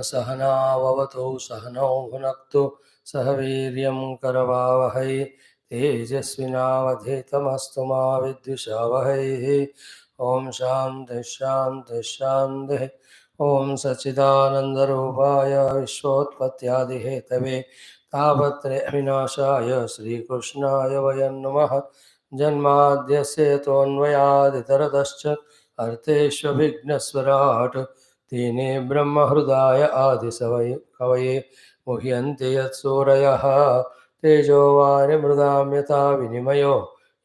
सहनाववतु सहनौ भुनक्तु सह वीर्यं करवावहै तेजस्विनावधीतमस्तु मा विद्विषावहैः। ओम शांति शांति शांति। ओम सच्चिदानंदरूपाय विश्वोत्पत्त्यादिहेतवे तापत्रय विनाशाय श्रीकृष्णाय वयं नमः। जन्माद्यस्य तोऽन्वयादितरतश्च अर्थेष्वभिघ्नस्वराट् तेने ब्रह्महृदाय आदिसवये कवये मुह्यन्ति यत्सूरयः तेजो वारिमृदां यथा विनिमयो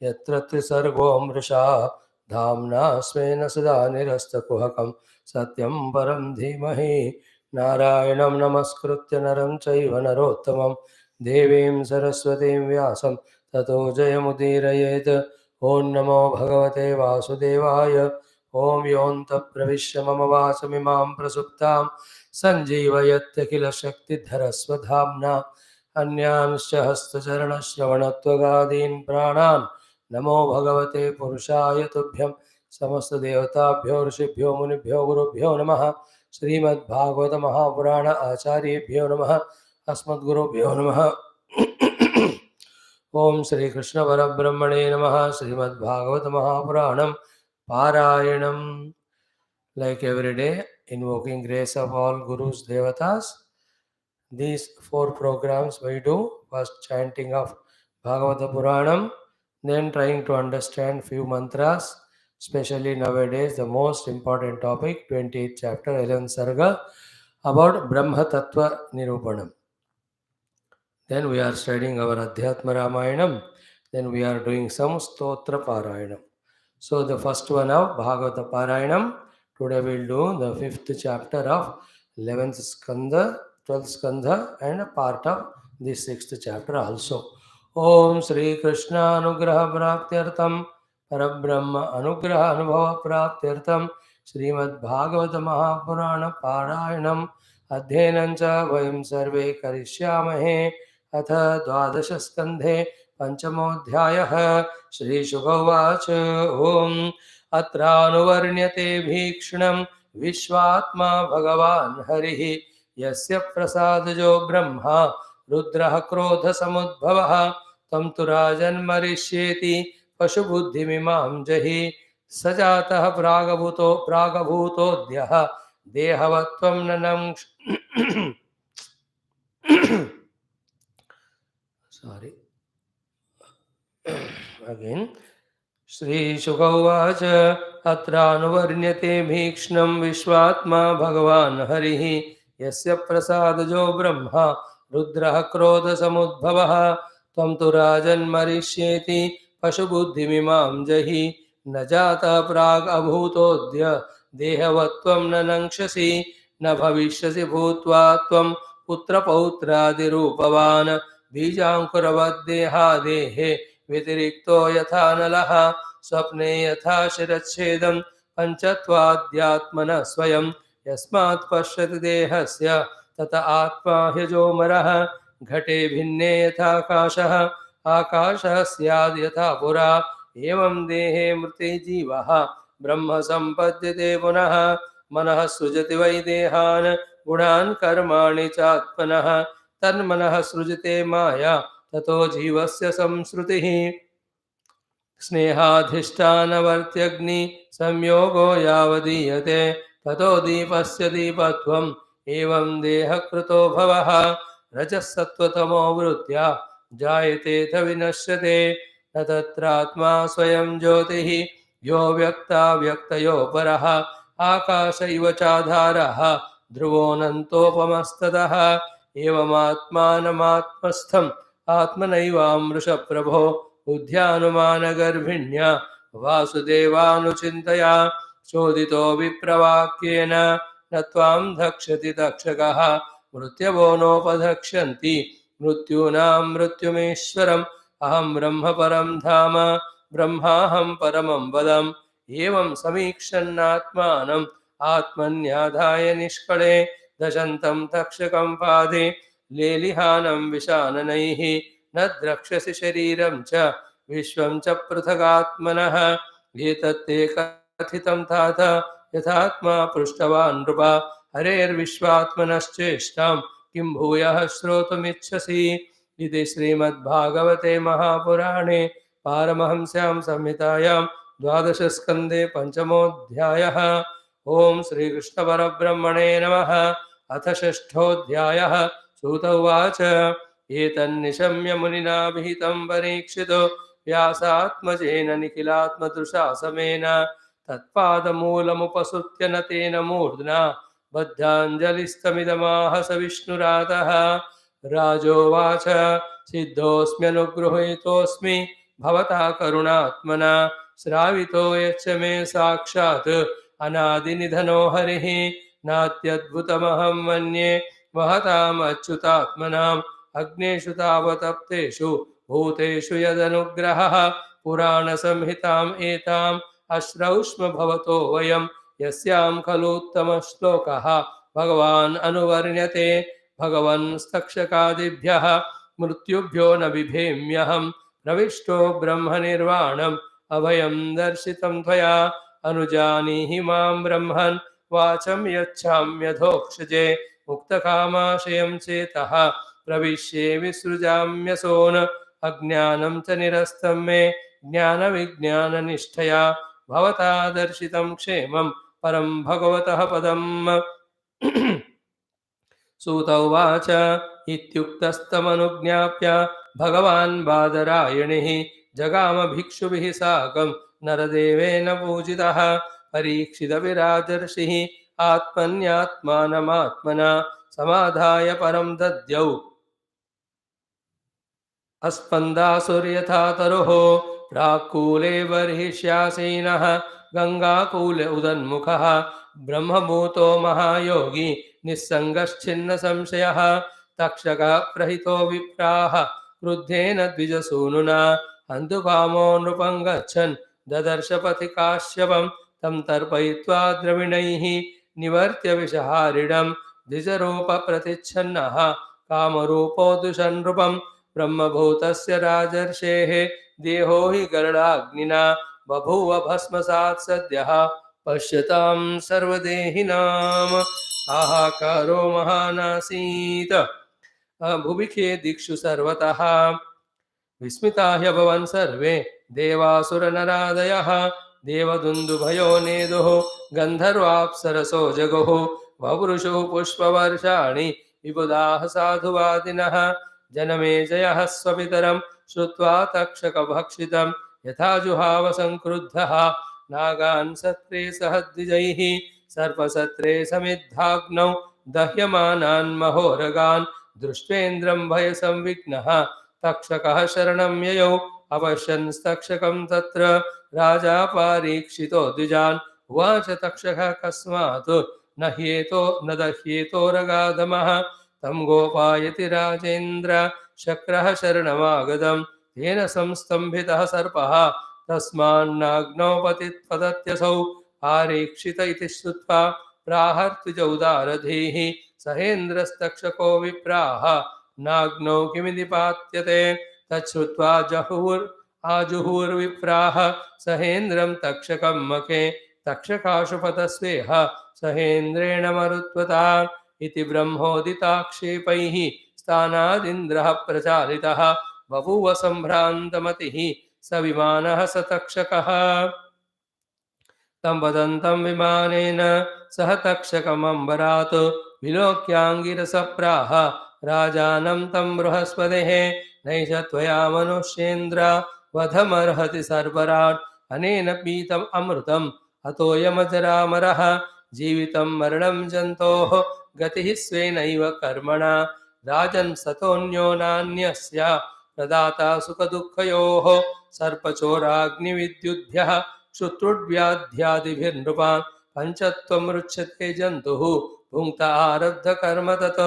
यत्र त्रिसर्गो मृषा धाम्ना स्वेन सदा निरस्तकुहकं सत्यं परं धीमहि। नारायणं नमस्कृत्य नरं चैव नरोत्तमं देवीं सरस्वतीं व्यासं ततो जयमुदीरयेत्। ॐ नमो भगवते वासुदेवाय। ॐ योऽन्तः प्रविश्य मम वाचमिमां प्रसुप्तां सञ्जीवयत्य किल शक्तिधरस्वधाम्ना अन्यांश्च हस्तचरणश्रवणत्वगादीन् प्राणान् नमो भगवते पुरुषाय तुभ्यं। समस्तदेवताभ्यो ऋषिभ्यो मुनिभ्यो गुरुभ्यो नमः। श्रीमद्भागवत महापुराण आचार्येभ्यो नमः। अस्मद्गुरुभ्यो नमः। ओम श्री कृष्ण परब्रह्मणे नमः। श्रीमद्भागवत महापुराणं पारायणं, like every day, invoking grace of all gurus, devatas. These 4 programs we do: first chanting of Bhagavata Puranam, then trying to understand few mantras, especially nowadays the most important topic, 28th chapter, 11th sarga, about Brahma Tattva Nirupanam. Then we are studying our Adhyatma Ramayanam. Then we are doing some Stotra Parayanam. So the first one of Bhagavata Parayanam. Today we will do the 5th chapter of 11th Skandha, 12th Skandha, and a part of the 6th chapter also. Om Shri Krishna Anugraha Praptyartham Parabrahma Anugraha Anubhava Praptyartham Srimad Bhagavata Mahapurana Parayanam Adhyenancha Vayam Sarve Karishyamahe. अथ द्वादश स्कन्धे पंचमोऽध्यायः। श्रीशुक उवाच ओम अत्रानुवर्ण्यते भीक्ष्णं विश्वात्मा भगवान् हरिः यस्य प्रसादजो ब्रह्मा रुद्रः क्रोधसमुद्भवः तं तु राजन्मरिष्येति पशुबुद्धिमिमां जहि स जातः प्रागभूतोऽद्यः देहवत्वं ननङ्क्ष Sorry. Again. Shri Shuka Uvacha Atranuvarnyate Bhikšnam Vishvatma Bhagavan Harihi Yasya Prasadajo Brahma Rudraha Krodha Samudbhavaha Tvam tu Rajan Marishyeti Pashubuddhimimam Jahi Najata Prag Abhutodya Dehavatvam Nanangshasi Na Bhavishyasi Bhutva Tvam Putra Pautradirupavan बीजांकुरवद्देहादेहे व्यतिरिक्तो यथा नलः स्वप्ने यथा शिरच्छेदं पञ्चत्वाद्यात्मनः स्वयं यस्मात् पश्यति देहस्य तत आत्मा ह्यजोमरः घटे भिन्ने यथाकाशः आकाशः स्याद् यथा पुरा एवं देहे मृते जीवः ब्रह्म सम्पद्यते पुनः मनः सृजति वै देहान् गुणान् कर्माणि चात्मनः तन्मनः सृजते माया ततो जीवस्य संसृतिः स्नेहाधिष्ठानवर्त्यग्नि संयोगो यावदीयते ततो दीपस्य दीपत्वम् एवं देहकृतो भवः रजसत्त्वतमो वृत्त्या जायते थ विनश्यते न तत्रात्मा स्वयं ज्योतिः यो व्यक्ताव्यक्तयो परः आकाश इव चाधारः ध्रुवोऽनन्तोपमस्ततः एवमात्मानमात्मस्थम् आत्मनैवामृषप्रभो बुद्ध्यानुमानगर्भिण्या वासुदेवानुचिन्तया चोदितो विप्रवाक्येन न त्वां धक्ष्यति तक्षकः मृत्यवो नोपधक्ष्यन्ति मृत्यूनां मृत्युमीश्वरम् अहं ब्रह्म परं धाम ब्रह्माहं परमं पदम् एवं समीक्षन्नात्मानम् आत्मन्याधाय निष्कळे दशन्तं तक्षकं पादे लेलिहानं विशाननैः न द्रक्ष्यसि शरीरं च विश्वं च पृथगात्मनः एतत्ते कथितं तात यथात्मा पृष्टवान् नृप हरेर्विश्वात्मनश्चेष्टां किं भूयः श्रोतुमिच्छसि। इति श्रीमद्भागवते महापुराणे पारमहंस्यां संहितायां द्वादशस्कन्धे पञ्चमोऽध्यायः। ओम श्रीकृष्णपरब्रह्मणे नमः। अथ षष्ठोऽध्यायः। सूत उवाच एतन्निशम्य मुनिना विहितं परीक्षितो व्यासात्मजेन निखिलात्मदृशा समेन तत्पादमूलमुपसृत्य न तेन मूर्ध्ना बद्धाञ्जलिस्तमिदमाह स विष्णुरातः। राजोवाच सिद्धोऽस्म्यनुगृहीतोऽस्मि भवता करुणात्मना श्रावितो यच्च मे साक्षात् अनादिनिधनो हरिः नात्यद्भुतमहं मन्ये महतामच्युतात्मनाम् अग्नेषु तावतप्तेषु भूतेषु यदनुग्रहः पुराणसंहिताम् एताम् अश्रौष्म भवतो वयं यस्यां खलूत्तमश्लोकः भगवान् अनुवर्ण्यते। भगवंस्तक्षकादिभ्यः मृत्युभ्यो न बिभेम्यहं प्रविष्टो ब्रह्मनिर्वाणम् अभयं दर्शितं त्वया अनुजानीहि मां ब्रह्मन् वाचं यच्छाम्यधोक्षजे मुक्तकामाशयं चेतः प्रविश्ये विसृजाम्यसोन् अज्ञानं च निरस्तं मे ज्ञानविज्ञाननिष्ठया भवता दर्शितं क्षेमं परं भगवतः पदम्। सूत उवाच इत्युक्तस्तमनुज्ञाप्य भगवान् बादरायणिः जगाम भिक्षुभिः साकं नरदेवेन पूजितः परीक्षितपि राजर्षिः आत्मन्यात्मानमात्मना समाधाय परं दद्यौ अस्पन्दासुर्यथा तरुः प्राक्कूले बर्हिष्यासीनः गङ्गाकूले उदन्मुखः ब्रह्मभूतो महायोगी निस्सङ्गश्छिन्न संशयः तक्षकः प्रहितो विप्राः क्रुद्धेन द्विजसूनुना हन्तुकामो नृपं गच्छन् ददर्श पथि काश्यपं तं तर्पयित्वा द्रविणैः निवर्त्य विषहारिणं द्विजरूपप्रतिच्छन्नः कामरूपो दुषन्नृपं ब्रह्मभूतस्य राजर्षेः देहो हि गरुडाग्निना बभूव भस्मसात् सद्यः पश्यतां सर्वदेहिनां हाहाकारो महानासीत् भुविखे दिक्षु सर्वतः विस्मिता ह्यभवन् सर्वे देवासुरनरादयः देवदुन्दुभयो नेदुः गन्धर्वाप्सरसो जगुः वपुरुषुः पुष्पवर्षाणि विबुधाः साधुवादिनः जनमेजयः स्वपितरं श्रुत्वा तक्षकभक्षितं यथा जुहाव संक्रुद्धः नागान् सत्रे सह द्विजैः सर्पसत्रे समिद्धाग्नौ दह्यमानान् महोरगान् दृष्ट्वेन्द्रं भयसंविघ्नः तक्षकः शरणं ययौ अपश्यन्स्तक्षकं तत्र राजा पारीक्षितो द्विजान् उवाच तक्षकः कस्मात् न दह्येतोरगाधमः तं गोपायति राजेन्द्र शक्रः शरणमागतं तेन संस्तम्भितः सर्पः तस्मान्नाग्नौ पतत्यसौ पारीक्षित इति श्रुत्वा प्राहर्तुजौदारधीः सहेन्द्रस्तक्षको विप्राह नाग्नौ किमिति पात्यते तच्छ्रुत्वा आजुहुर्विप्राह सहेन्द्रं तक्षकं मखे तक्षकाशुपतस्वेह सहेन्द्रेण मरुत्वता इति ब्रह्मोदिताक्षेपैः स्थानादिन्द्रः प्रचालितः बभूव सम्भ्रान्तमतिः स विमानः स तक्षकः तं वदन्तं विमानेन सह तक्षकमम्बरात् विलोक्याङ्गिरसप्राह राजानं तं बृहस्पतेः नैष त्वया मनुष्येन्द्र वधमर्हति सर्वराट् अनेन पीतम् अमृतम् अतोऽयमजरामरः जीवितं मरणं जन्तोः गतिः स्वेनैव कर्मणा राजन् सतोऽन्यो नान्यस्य प्रदाता सुखदुःखयोः सर्पचोराग्निविद्युद्भ्यः शुत्रुड्व्याध्यादिभिर्नृपान् पञ्चत्वमृच्छते जन्तुः भुङ्क्त आरब्धकर्म तत्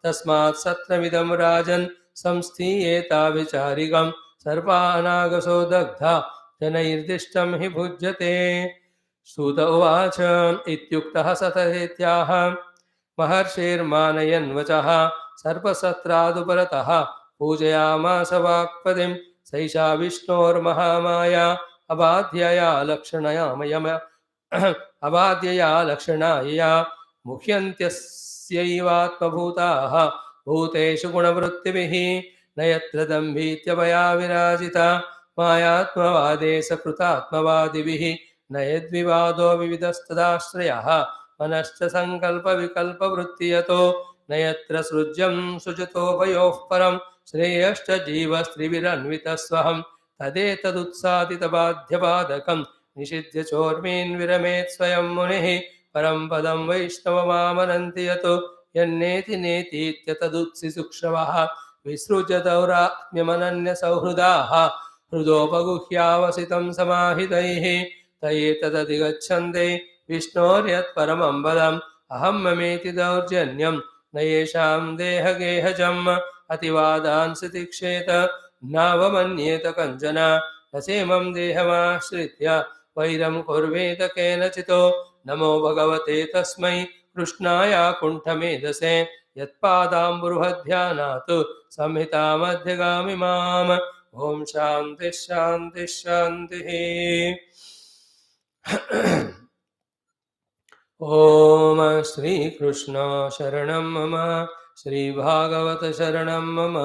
तस्मात् सत्रमिदं राजन् संस्थीयेताभिचारिकं सर्पानागसो दग्धा जनैर्दिष्टं हि भुज्यते। सूत उवाच इत्युक्तः सततेत्याह महर्षिर्मानयन् वचः सर्पसत्रादुपरतः पूजयामास वाक्पतिं सैषा विष्णोर्महामाया अबाध्यया लक्षणया लक्षणायया मुह्यन्त्यस्यैवात्मभूताः भूतेषु गुणवृत्तिभिः न यत्र दम्भीत्यभया विराजिता मायात्मवादे सकृतात्मवादिभिः न यद्विवादो विविधस्तदाश्रयः मनश्च सङ्कल्पविकल्पवृत्तियतो न यत्र सृज्यं सृजतोभयोः परं श्रेयश्च जीवस्त्रिभिरन्वितस्वहं तदेतदुत्सादितबाध्यबाधकं निषिध्य चोर्मीन् विरमेत् स्वयं मुनिः परं पदं वैष्णवमामनन्ति यतो यन्नेति नेतीत्यतदुत्सिसुक्षवः विसृज्य दौरात्म्यमनन्यसौहृदाः हृदोपगुह्यावसितं समाहितैः तयेतदधिगच्छन्ते विष्णोर्यत्परमं पदम् अहं ममेति दौर्जन्यं न येषां देहगेहजम् अतिवादान् तिक्षेत नावमन्येत कञ्चन न चेमं देहमाश्रित्य वैरं कुर्वेत केनचितो नमो भगवते तस्मै कृष्णाय कुण्ठमेधसे यत्पादाम्बुरुहध्यानात् संहितामध्यगामि माम् ॐ शान्ति शान्ति शान्तिः ॐ श्रीकृष्ण शरणं मम श्रीभागवत शरणं मम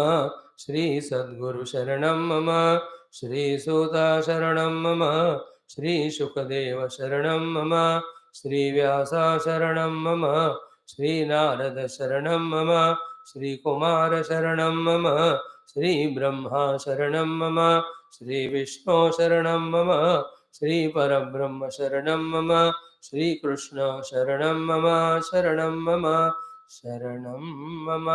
श्रीसद्गुरु शरणं मम श्रीसूत शरणं मम श्रीशुकदेव शरणं मम श्रीव्यास शरणं मम श्रीनारद शरणं मम श्रीकुमार शरणं मम श्रीब्रह्मा शरणं मम श्रीविष्णु शरणं मम श्रीपरब्रह्म शरणं मम श्रीकृष्ण शरणं मम शरणं मम शरणं मम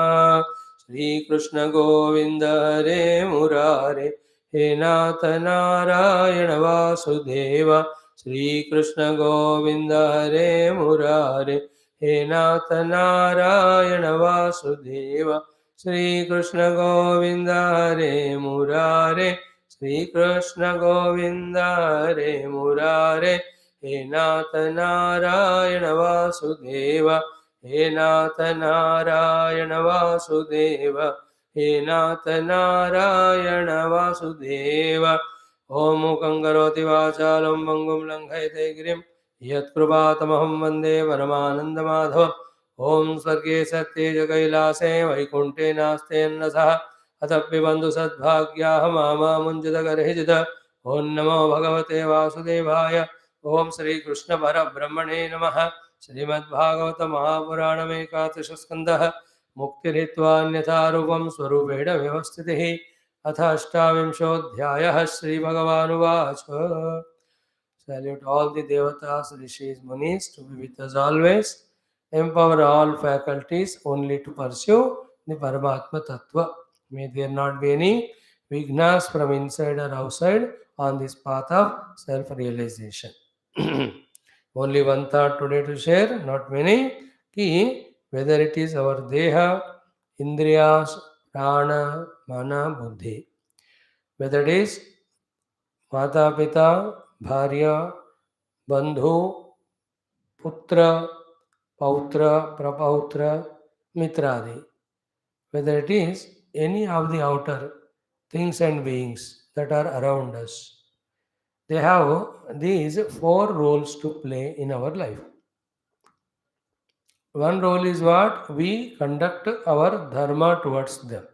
श्रीकृष्ण गोविन्द हरे मुरारे हे नाथ नारायण वासुदेव श्रीकृष्ण गोविन्द हरे मुरारे हे नाथ नारायण वासुदेव श्रीकृष्ण गोविन्द हरे मुरारे श्रीकृष्ण गोविन्द हरे मुरारे हे नाथ नारायण वासुदेव हे नाथ नारायण वासुदेव हे नाथ नारायण वासुदेव ॐ मूकं करोति वाचालं पङ्गुं लङ्घयते गिरिं यत्कृपातमहं वन्दे परमानन्दमाधवम् ॐ स्वर्गे सत्ये च कैलासे वैकुण्ठे नास्त्यन्नसः अतप्यबन्धु सद्भाग्याः मामुञ्चितगर्हिजित ॐ नमो भगवते वासुदेवाय ओम श्री कृष्ण परब्रह्मणे नमः श्रीमद्भागवत महापुराणमेकादशस्कन्धः मुक्तिरित्वान्यथा रूपं स्वरूपेण व्यवस्थितिः अथ अष्टाविंशोऽध्यायः श्रीभगवानुवाच Salute all the devatas, rishis, munis to be with us always. Empower all faculties only to pursue the Paramatma Tattva. May there not be any vignas from inside or outside on this path of self-realization. Only one thought today to share, not many. Ki whether it is our deha, indriyas, prana, mana, buddhi, whether it is mata, pita, bharya, bandhu, putra, pautra, prapautra, mitradi, whether it is any of the outer things and beings that are around us, they have these four roles to play in our life. One role is what? We conduct our dharma towards them.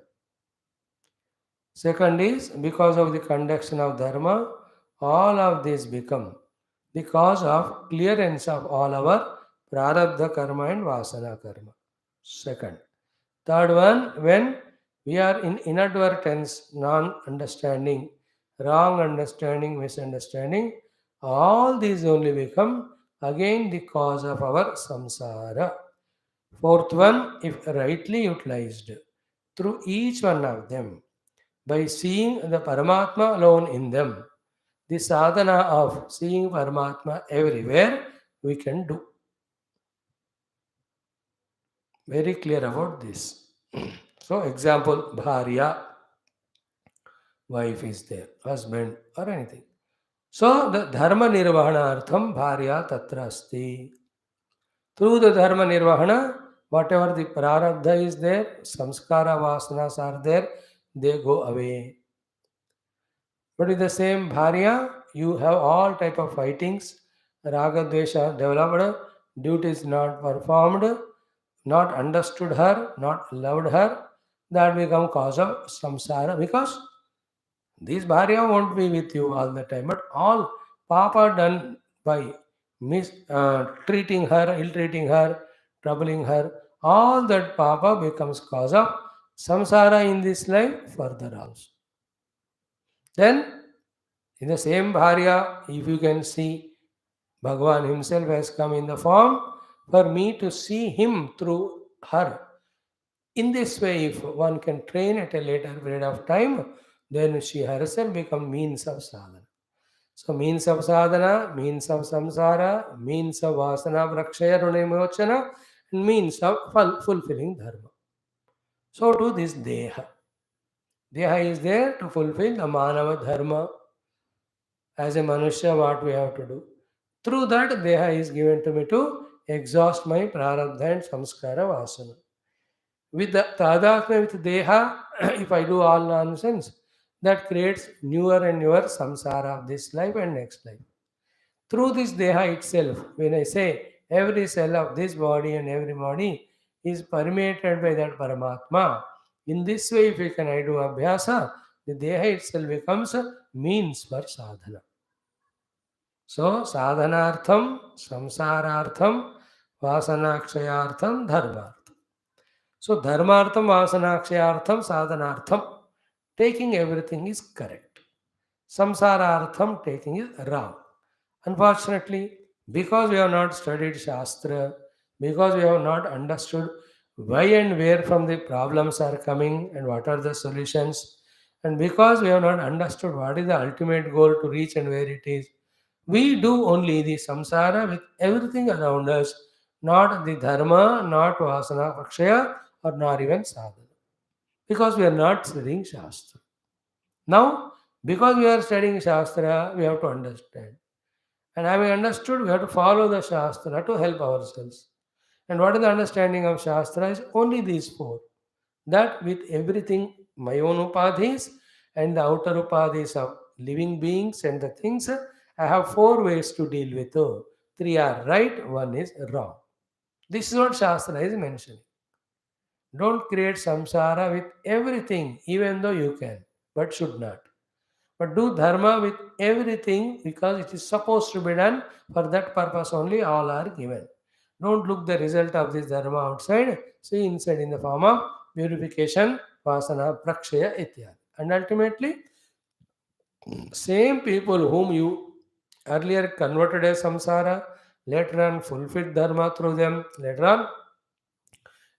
Second is, because of the conduction of dharma, all of these become the cause of clearance of all our prarabdha karma and vasana karma. Second. Third one, when we are in inadvertence, non-understanding, wrong understanding, misunderstanding, all these only become again the cause of our samsara. Fourth one, if rightly utilized through each one of them, by seeing the Paramatma alone in them, the sadhana of seeing Paramatma everywhere we can do. Very clear about this. So, example, bharya, wife is there, husband or anything. So, the dharma nirvahanartham bharya tatra asti. Through the dharma nirvahana, whatever the prarabdha is there, samskara vasanas are there, they go away. But with the same bharya, you have all type of fightings, raga dvesha developed, duties not performed, not understood her, not loved her, that become cause of samsara, because this bharya won't be with you all the time. But all papa done by treating her, ill-treating her, troubling her, all that papa becomes cause of samsara in this life further also. Then, in the same bharya, if you can see, Bhagavan himself has come in the form for me to see him through her. In this way, if one can train at a later period of time, then she herself become means of sadhana. So means of sadhana, means of samsara, means of vasana brakshaya runimochana, and means of fulfilling dharma. So to this deha. Deha is there to fulfill the manava dharma. As a manusya, what we have to do. Through that, deha is given to me to exhaust my prarabdha and samskara vasana. With the tadatmya with deha, if I do all nonsense, that creates newer and newer samsara of this life and next life. Through this deha itself, when I say every cell of this body and every body is permeated by that Paramatma, in this way, if we can I do abhyasa, the deha itself becomes a means for sadhana. So, sadhanartham, samsarartham, vasanakshayartham, dharmartham. So, dharmartham, vasanakshayartham, sadhanartham, taking everything is correct. Samsarartham, taking is wrong. Unfortunately, because we have not studied Shastra, because we have not understood why and where from the problems are coming and what are the solutions, and because we have not understood what is the ultimate goal to reach and where it is, we do only the samsara with everything around us, not the dharma, not vasana, akshaya, or not even sadhana. Because we are not studying Shastra. Now, because we are studying Shastra, we have to understand. And having understood, we have to follow the Shastra to help ourselves. And what is the understanding of Shastra is only these four. That with everything, my own upadhis and the outer upadhis of living beings and the things, I have four ways to deal with. Three are right, one is wrong. This is what Shastra is mentioning. Don't create samsara with everything, even though you can, but should not. But do dharma with everything because it is supposed to be done. For that purpose only all are given. Don't look the result of this dharma outside. See inside in the form of purification, vasana, prakshaya, ityadi. And ultimately, same people whom you earlier converted as samsara, later on fulfilled dharma through them, later on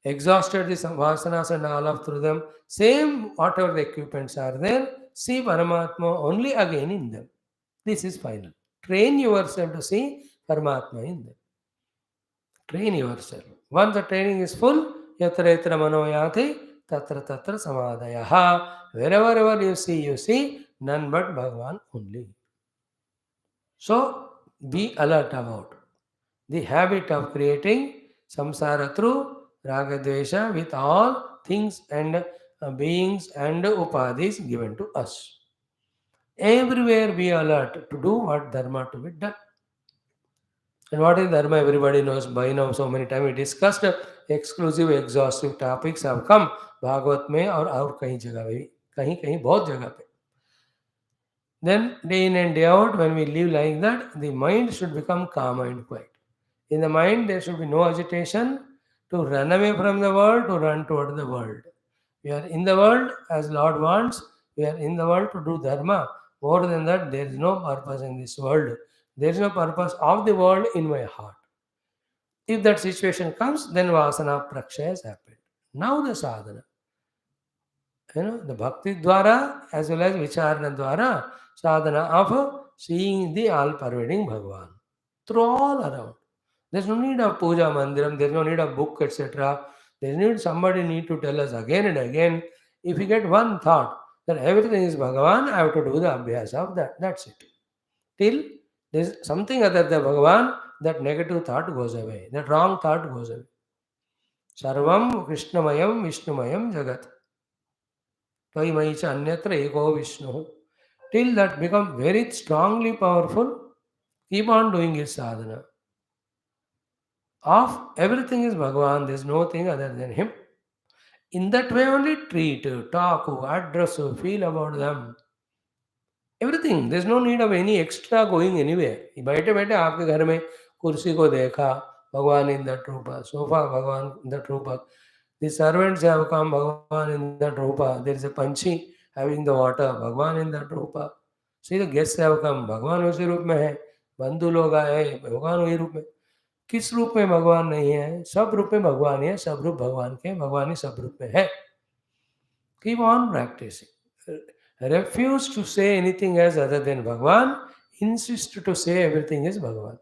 exhausted the vasanas and all of through them, same whatever the equipments are there, see Paramatma only again in them. This is final. Train yourself to see Paramatma in them. Train yourself. Once the training is full, yatra yatra manoyati, tatra tatra samadhayaha. Wherever you see none but Bhagavan only. So be alert about the habit of creating samsara through ragadvesha with all things and beings and upadhis given to us. Everywhere be alert to do what dharma to be done. And what is dharma? Everybody knows by now. So many times we discussed exclusive, exhaustive topics have come Bhagavat में और कहीं जगह पे कहीं कहीं बहुत जगह पे. Then day in and day out, when we live like that, the mind should become calm and quiet. In the mind, there should be no agitation to run away from the world, to run toward the world. We are in the world as Lord wants. We are in the world to do dharma. More than that, there is no purpose in this world. There is no purpose of the world in my heart. If that situation comes, then vasana prakshaya has happened. Now the sadhana. The bhakti dwara as well as vicharana dwara, sadhana of seeing the all-pervading Bhagavan through all around. There's no need of puja mandiram, there's no need of book, etc. There's need somebody need to tell us again and again. If we get one thought that everything is Bhagavan, I have to do the abhyas of that. That's it. Till there's something other than Bhagavan, that negative thought goes away, that wrong thought goes away. Sarvam Krishnamayam Vishnumayam Jagat. Tvayimai cha anyatra ego Vishnu. Till that become very strongly powerful, keep on doing his sadhana. of everything is Bhagavan, there is no thing other than him. In that way only treat, talk, address, feel about them. Everything there is no need of any extra going anywhere. बैठे बैठे आपके घर में कुर्सी को देखा, भगवान in that rupa, sofa Bhagwan in that rupa, the servants have come, Bhagwan in that rupa, there is a panchhi having the water, Bhagwan in that rupa, see the guest have come, Bhagwan उसी रूप में है, बंधु लोग आए, भगवान वही रूप में. किस रूप में भगवान नहीं है? सब रूप में भगवान है, सब रूप भगवान के, भगवान ही सब रूप में है. Keep on practising. Refuse to say anything else other than Bhagavan. Insist to say everything is Bhagavan.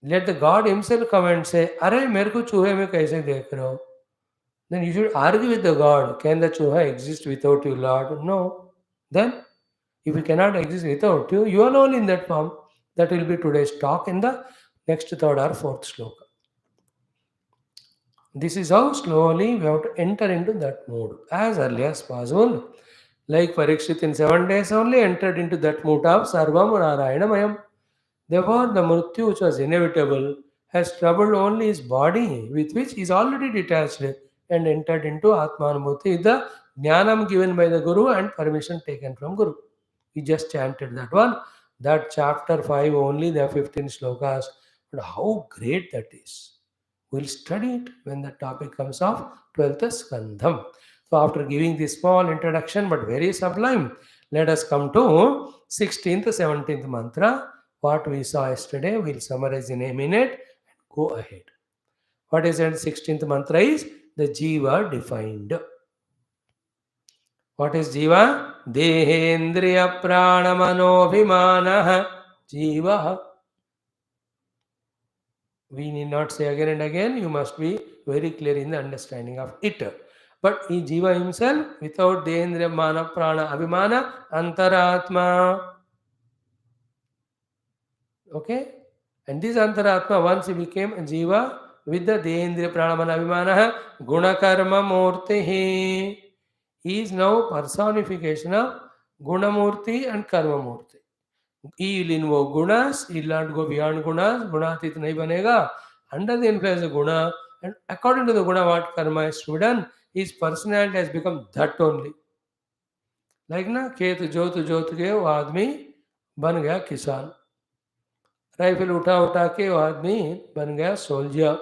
Let the God himself come and say, अरे मेरे को चूहे में कैसे देख रहे हो? Then you should argue with the God. Can the chuha exist without you, Lord? No. Then, if it cannot exist without you, you are alone in that form. That will be today's talk in the next third or fourth shloka. This is how slowly we have to enter into that mood as early as possible. Like Parikshit in 7 days only entered into that mood of Sarvam Narayanamaya. Therefore, the Mrityu, which was inevitable, has troubled only his body, with which he is already detached and entered into Atmanamurti, the Jnanam given by the Guru and permission taken from Guru. He just chanted that one. That chapter 5 only, there are 15 slokas. But how great that is! We'll study it when the topic comes of 12th Skandham. So after giving this small introduction but very sublime, let us come to 16th, 17th mantra. What we saw yesterday, we'll summarize in a minute and go ahead. What is that 16th mantra is the Jiva defined. What is Jiva? Dehendriya pranamanovimanah Jiva. We need not say again and again, you must be very clear in the understanding of it. But he Jiva himself, without Dehendriya Mana Prana Abhimana, Antaratma. Okay? And this Antaratma, once he became a Jiva, with the Dehendriya Prana Mana Abhimana, Gunakarma Murti. He is now personification of Gunamurti and Karma Murti. He will invoke gunas, he will not go beyond gunas, gunatit nahi banega. Under the influence of guna, and according to the guna what karma is to be done, his personality has become that only. Like na, खेत जोत के वो आदमी बन गया किसान, rifle उठा के वो आदमी बन गया सोल्जर,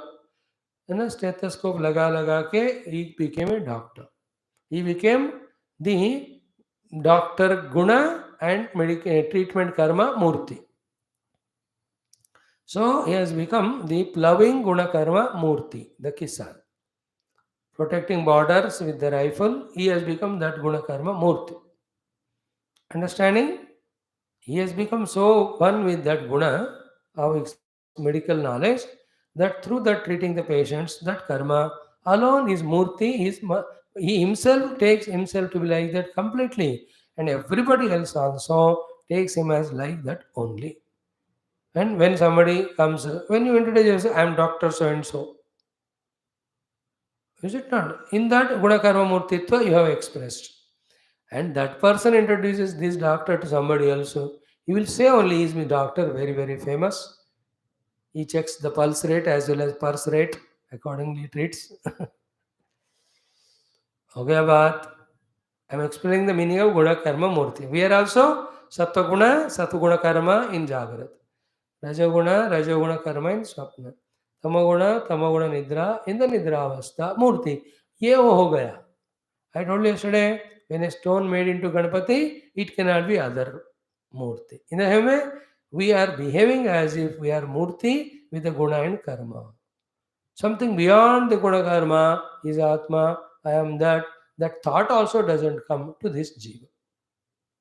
है ना, स्टेथोस्कोप लगा के he became a doctor. He became the doctor guna and medical treatment karma murti. So he has become the ploughing guna karma murti, the kisan. Protecting borders with the rifle, he has become that guna karma murti. Understanding? He has become so one with that guna of his medical knowledge that through that treating the patients, that karma alone is murti, he himself takes himself to be like that completely, and everybody else also takes him as like that only. And when somebody comes, when you introduce yourself, I am Dr. So and so. Is it not? In that Gunakarma Murtitva you have expressed. And that person introduces this doctor to somebody else. He will say only, he is my doctor, very, very famous. He checks the pulse rate as well as purse rate, accordingly treats. Okay, but I am explaining the meaning of Gunakarma Murti. We are also Sattva Guna Karma in Jagrat. Rajoguna karma in swapna, tamoguna nidra in the nidra avastha murti. Ye wo ho gaya. I told you yesterday, when a stone made into Ganapati, it cannot be other murti. In the same way, we are behaving as if we are murti with the guna and karma. Something beyond the guna karma is atma, I am that. That thought also doesn't come to this jiva.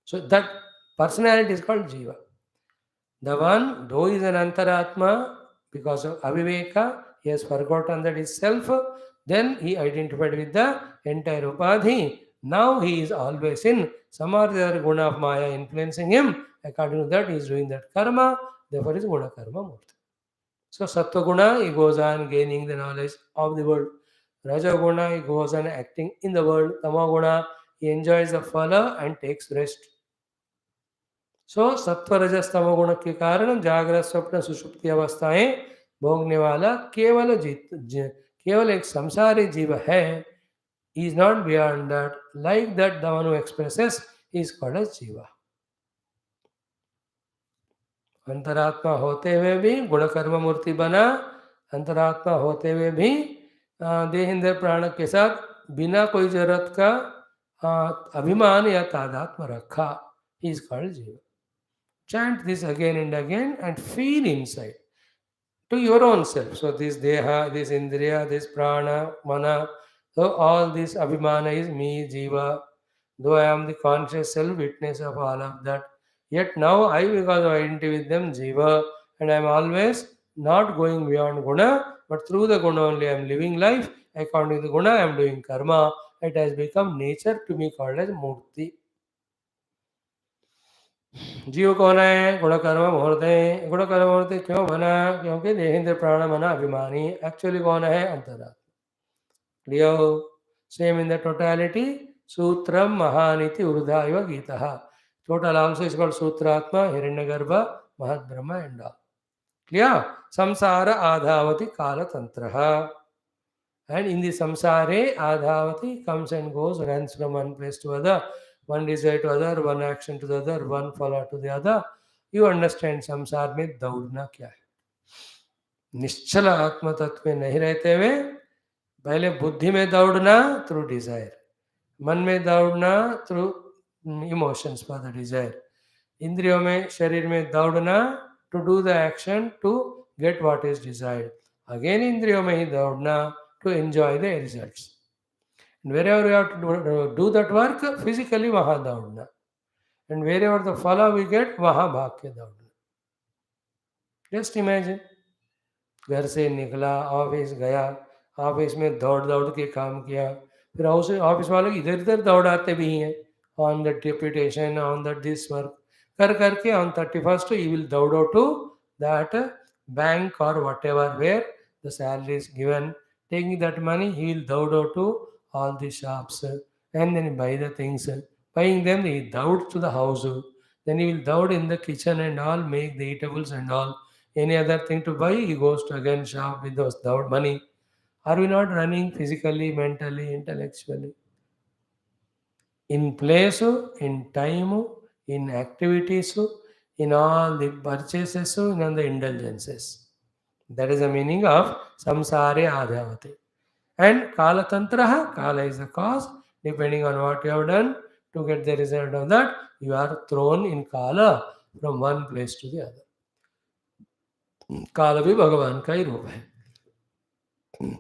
So that personality is called jiva. The one, though is an antaratma, because of aviveka, he has forgotten that is self, then he identified with the entire upadhi. Now he is always in some or the other guna of Maya influencing him. According to that, he is doing that karma, therefore is guna karma murti. So sattva guna, he goes on gaining the knowledge of the world. Raja guna, he goes on acting in the world. Tama guna, he enjoys the phala and takes rest. सो सत्व रजस तमो गुण के कारण जागृत स्वप्न सुषुप्ति अवस्थाएं भोगने वाला केवल केवल एक संसारी जीव है. He is not beyond that. Like that, the one who expresses is called as jiva. अंतरात्मा होते हुए भी गुण कर्म मूर्ति बना, अंतरात्मा होते हुए भी देह इंद्र प्राण के साथ बिना कोई जरूरत का अभिमान या तादात्म रखा. He is called jiva. Chant this again and again and feel inside to your own self. So this deha, this indriya, this prana, mana, so all this abhimana is me, jiva. Though I am the conscious self-witness of all of that, yet now I, because of identity with them, jiva, and I am always not going beyond guna, but through the guna only I am living life. According to the guna, I am doing karma. It has become nature to be called as murti. जीव कौन है? गुण कर्म मुहूर्ते. गुण कर्म मुहूर्ते क्यों बना? क्योंकि देहेंद्र प्राण मना अभिमानी. एक्चुअली कौन है? अंतरात्मा. Clear? Same in the totality. सूत्रम महानिति ऊर्धा इव गीतः. Total also is called Sutratma, Hiranyagarbha, Mahat Brahma and all. Clear? Samsara Adhavati Kala Tantraha. And in the samsare, Adhavati comes and goes, runs from one place to other, one desire to other, one action to the other, one follow to the other. You understand samsar में दौड़ना क्या है. निश्चल आत्म तत्व में नहीं रहते हुए पहले बुद्धि में दौड़ना थ्रू डिजायर, मन में दौड़ना through emotions for the desire, इंद्रियों में शरीर में दौड़ना to do the action to get what is desired, again इंद्रियों में ही दौड़ना to enjoy the results. And wherever we have to do that work, physically वहाँ दौड़ना. And wherever the follow we get, वहाँ भाग के दौड़ना. Just imagine, घर से निकला, ऑफिस गया, ऑफिस में दौड़ दौड़ के काम किया, फिर ऑफिस वालों इधर इधर दौड़ाते भी हैं, on that deputation, on that this work, कर करके on 31st you will दौड़ो to that bank or whatever where the salary is given. Taking that money, he will dowd to all the shops and then buy the things. Buying them, he dowd to the house. Then he will dowd in the kitchen and all, make the eatables and all. Any other thing to buy, he goes to again shop with those dowd money. Are we not running physically, mentally, intellectually? In place, in time, in activities, in all the purchases, in all the indulgences. That is the meaning of samsare adhavati. And kala tantraha, kala is the cause. Depending on what you have done, to get the result of that, you are thrown in kala from one place to the other. Kala भी भगवान का ही रूप है.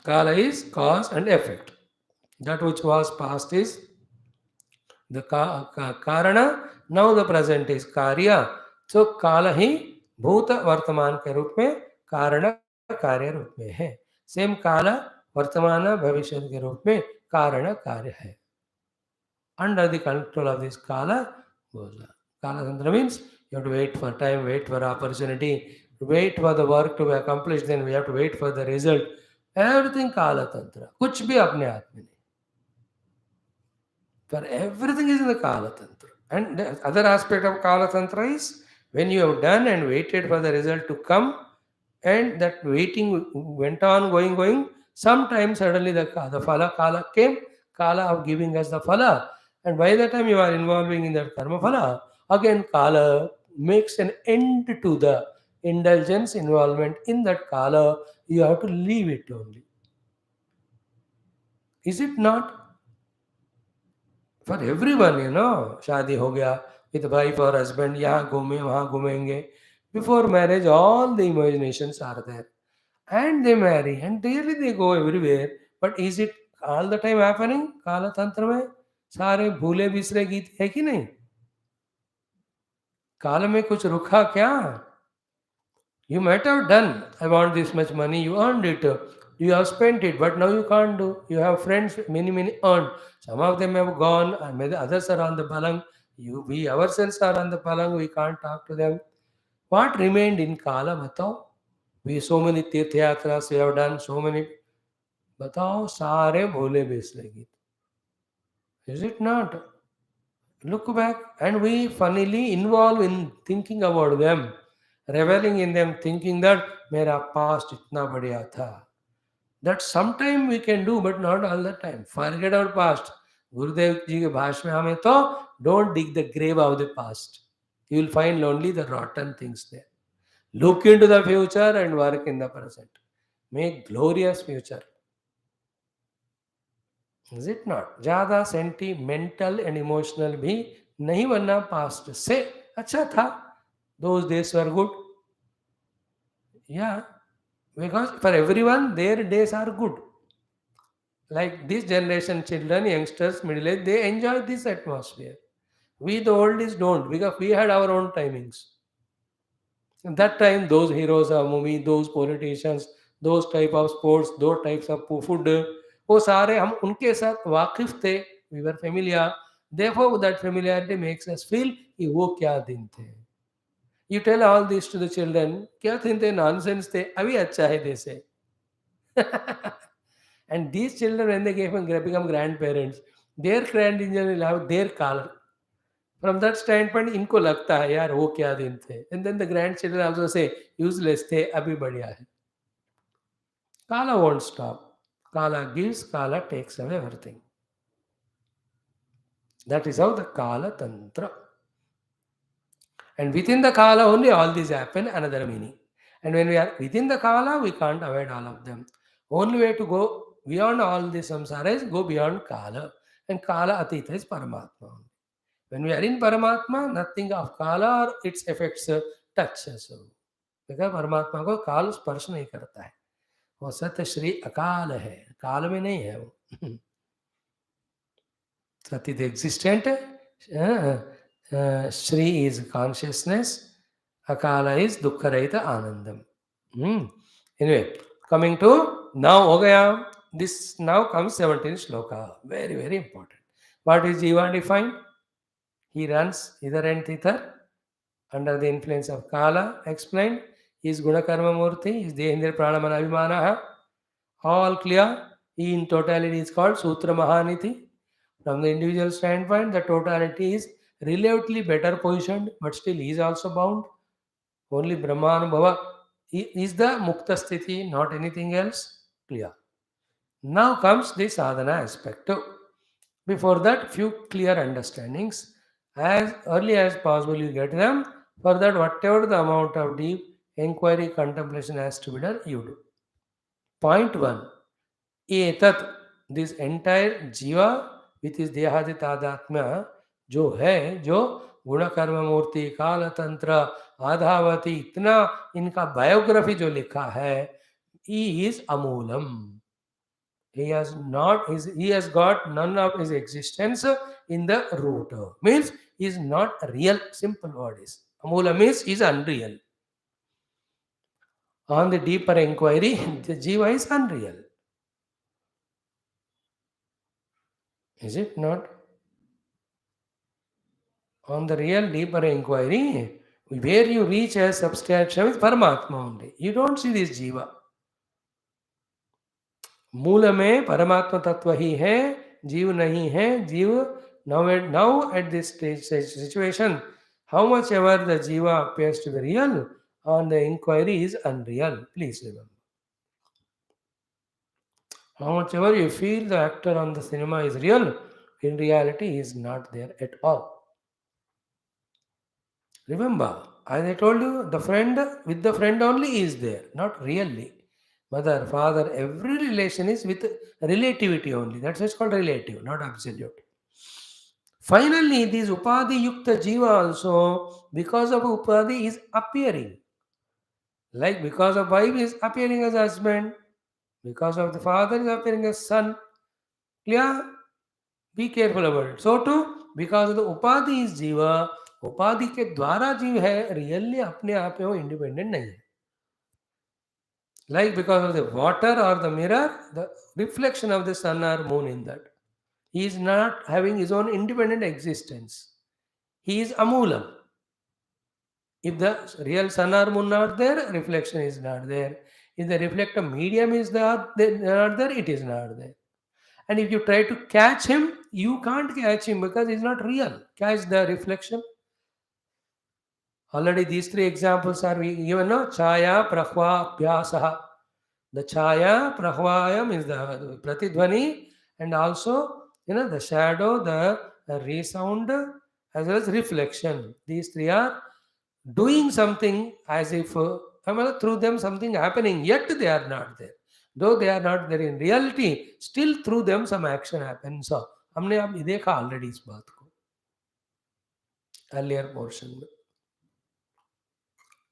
Kala is cause and effect. That which was past is the karana, now the present is karya. So kala ही भूत वर्तमान के रूप में, कारण कार्य रूप में है. सेम काल वर्तमान भविष्य के रूप में कारण कार्य है. Under the control of this kala goes on. Kala tantra means you have to wait for time, wait for opportunity, wait for the work to be accomplished, then we have to wait for the result. Everything kala tantra. कुछ भी अपने हाथ में नहीं. For everything is in the kala tantra. And the other aspect of kala tantra is when you have done and waited for the result to come, and that waiting went on going, sometimes suddenly the phala kala came, kala of giving us the phala, and by the time you are involving in that karma phala, again kala makes an end to the indulgence involvement in that kala. You have to leave it only. Is it not? For everyone, शादी हो गया, with wife or husband, यहाँ घूमे वहाँ घूमेंगे. Before marriage, all the imaginations are there. And they marry, and really they go everywhere. But is it all the time happening? Kala Tantra में सारे भूले बिसरे गीत है कि नहीं? काल में कुछ रुका क्या? You might have done, I want this much money, you earned it, you have spent it, but now you can't do. You have friends, many earned. Some of them have gone, and the others are on the palang. We ourselves are on the palang, we can't talk to them. What remained in Kala, batao? We so many tirthayatras we have done, so many. Batao, सारे भोले बिसरे गीत. Is it not? Look back, and we funnily involve in thinking about them. reveling in them, thinking that मेरा past इतना बढ़िया था. That sometime we can do, but not all the time. Forget our past. Gurudev ji के भाषण में हमें तो don't dig the grave of the past. You will find only the rotten things there. Look into the future and work in the present. Make glorious future. Is it not? ज़्यादा sentimental and emotional भी नहीं बनना past से. अच्छा था. Those days were good. Yeah. Because for everyone, their days are good. Like this generation children, youngsters, middle age, they enjoy this atmosphere. We the oldies don't, because we had our own timings. At that time, those heroes of movie, those politicians, those type of sports, those types of food, वो सारे हम उनके साथ वाकिफ थे. We were familiar. Therefore, that familiarity makes us feel कि वो क्या दिन थे. You tell all this to the children, क्या दिन थे, nonsense थे, अभी अच्छा है जैसे. And these children, when they become grandparents, their grandchildren will have their color. From that standpoint, इनको लगता है यार वो क्या दिन थे. And then the grandchildren also say useless थे, अभी बढ़िया है. Kala won't stop. Kala gives, Kala takes away everything. That is how the Kala Tantra. And within the Kala only all these happen, another meaning. And when we are within the Kala, we can't avoid all of them. Only way to go beyond all this samsara is go beyond Kala. And Kala Atita is Paramatma. When we are in Paramatma, nothing of Kala or its effects touch us. because परमात्मा को काल स्पर्श नहीं करता है. वो सत्य श्री अकाल है, काल में नहीं है वो. सत्य existent, Shri is consciousness, Akala is Dukkha Rahita Anandam. Anyway, coming to now, ho gaya. This now comes 17th shloka. Very, very important. What is Jiva defined? He runs hither and thither under the influence of Kala. Explained. He is Guna Karma Murti. He is Dehendra Pranamana Abhimanaha. All clear. He in totality is called Sutra Mahaniti. From the individual standpoint, the totality is relatively better positioned, but still he is also bound. Only Brahmanubhava is the Mukta Sthiti, not anything else. Clear. Now comes the sadhana aspect. Before that, few clear understandings. As early as possible, you get them. For that, whatever the amount of deep inquiry, contemplation has to be done, you do. Point 1. एतत् this entire जीवा with इस देहादि तादात्म्य जो है, जो गुण कर्म मूर्ति काल तंत्र आधावती, इतना इनका बायोग्राफी जो लिखा है, he is अमूलम. He has got none of his existence in the root. Means he is not real. Simple word is Amula means he is unreal. On the deeper inquiry, the jiva is unreal. Is it not? On the real deeper inquiry, where you reach as substantial with Paramatma only. You don't see this Jiva. मूल में परमात्मा तत्व ही है, जीव नहीं है. जीव now at this stage situation, how much ever the Jiva appears to be real, on the inquiry is unreal. Please remember. How much ever you feel the actor on the cinema is real, in reality he is not there at all. Remember, as I told you, the friend with the friend only is there, not really. Mother, father, every relation is with relativity only. That's why it's called relative, not absolute. Finally, this Upadhi Yukta Jiva also, because of Upadhi, is appearing. Like because of wife is appearing as husband, because of the father is appearing as son. Clear? Be careful about it. So too, because of the Upadhi is Jiva, उपाधि के द्वारा जीव है, really अपने आप में वो independent नहीं है. Like because of the water और the mirror, the reflection of the sun और moon in that, he is not having his own independent existence. He is amulam. If the real sun or moon not there, reflection is not there. If the reflector medium is not there, it is not there. And if you try to catch him, you can't catch him because he's not real. Catch the reflection. Already these three examples are we given, no? Chaya, Prahva, Abhyasaha. The Chaya, Prahvayam is the Pratidhvani, and also, the shadow, the resound, as well as reflection. These three are doing something as if, through them something happening, yet they are not there. Though they are not there in reality, still through them some action happens. So, हमने अब ये देखा already इस बात को earlier portion में.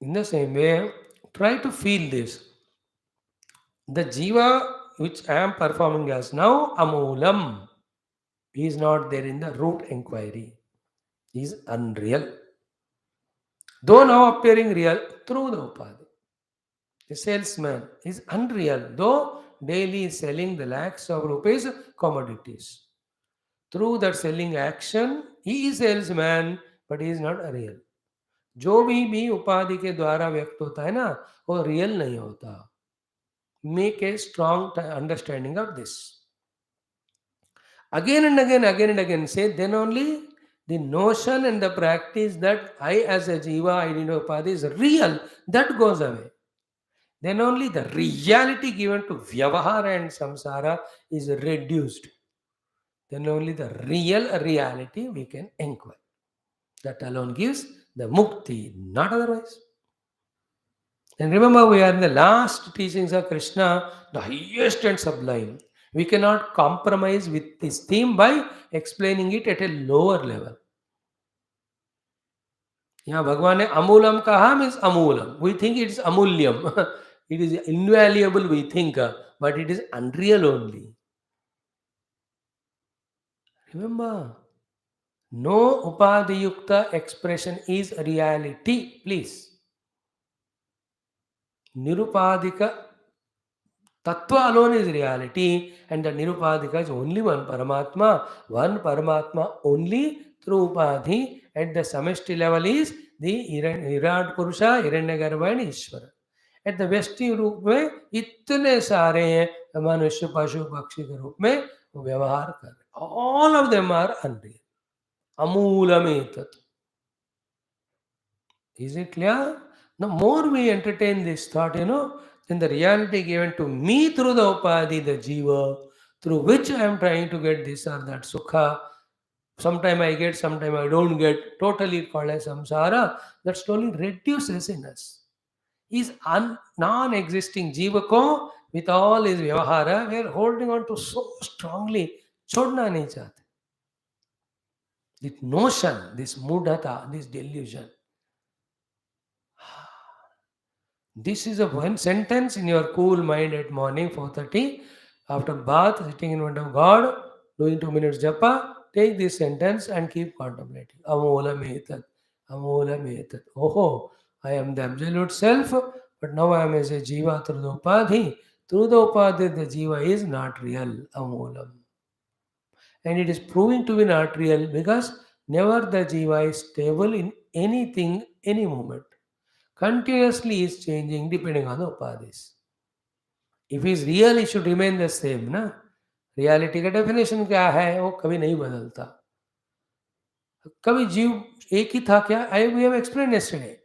In the same way, try to feel this. The jiva which I am performing as now, amulam, he is not there in the root inquiry. He is unreal. Though now appearing real through the upadhi. The salesman is unreal, though daily is selling the lakhs of rupees commodities. Through that selling action, he is salesman, but he is not real. जो भी उपाधि के द्वारा व्यक्त होता है ना, वो रियल नहीं होता. Make a strong understanding of this. Again and again, say, then only the notion and the practice that I as a jiva, identity upadhi is real, that goes away. Then only the reality given to vyavahara and samsara is reduced. Then only the real reality we can inquire. That alone gives the mukti, not otherwise. And remember, we are in the last teachings of Krishna, the highest and sublime. We cannot compromise with this theme by explaining it at a lower level. यहाँ भगवान ने अमूलम कहा means अमूलम. We think it is amulyam. It is invaluable, we think, but it is unreal only. Remember, no upadhiyukta expression is reality, please. Nirupadhika Tattva alone is reality, and the Nirupadhika is only one Paramatma only through Upadhi. At the sameshti level is the Virat Purusha, Hiranyagarbha and Ishvara. At the व्यष्टि रूप में इतने सारे हैं मनुष्य पशु पक्षी के रूप में व्यवहार कर रहे. All of them are unreal. अमूलमेतत्. Is it clear? The more we entertain this thought, then the reality given to me through the upadhi, the jiva, through which I am trying to get this or that sukha, sometime I get, sometime I don't get, totally called as samsara, that slowly reduces in us. Is non-existing jiva ko, with all his vyavahara, we are holding on to so strongly, chodna nahi chahte. This notion, this mudhata, this delusion. This is a one sentence in your cool mind at morning 4:30. After bath, sitting in front of God, doing 2 minutes japa, take this sentence and keep contemplating. Amola metat. Amola metat. Oh, I am the absolute self, but now I am as a jiva through the upadhi. Through the upadhi, the jiva is not real. Amolam. And it is proving to be not real because never the jiva is stable in anything, any moment. Continuously is changing depending on the upadhis. If he is real, he should remain the same. ना reality का definition क्या है वो कभी नहीं बदलता. कभी जीव एक ही था क्या? I we have explained yesterday.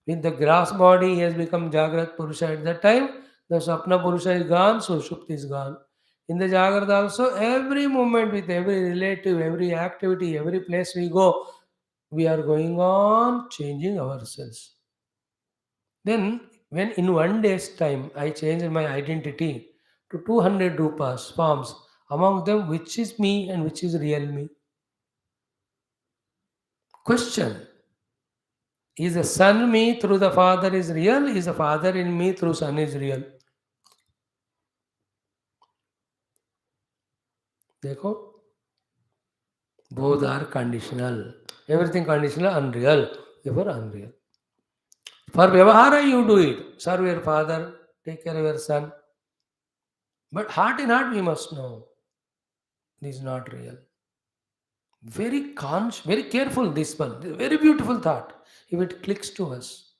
In the grass body, he has become Jagrat Purusha at that time. The Sapna Purusha is gone, Sushupti is gone. In the Jagrat also, every moment with every relative, every activity, every place we go, we are going on changing ourselves. Then, when in one day's time I changed my identity to 200 rupas, forms, among them which is me and which is real me? Question. Is the son me through the father is real? Is the father in me through son is real? देखो, both are conditional. Everything conditional, unreal. Therefore, unreal. For Vyavahara, you do it. Serve your father, take care of your son. But heart in heart, we must know this is not real. Very very careful this one. Very beautiful thought. If it clicks to us.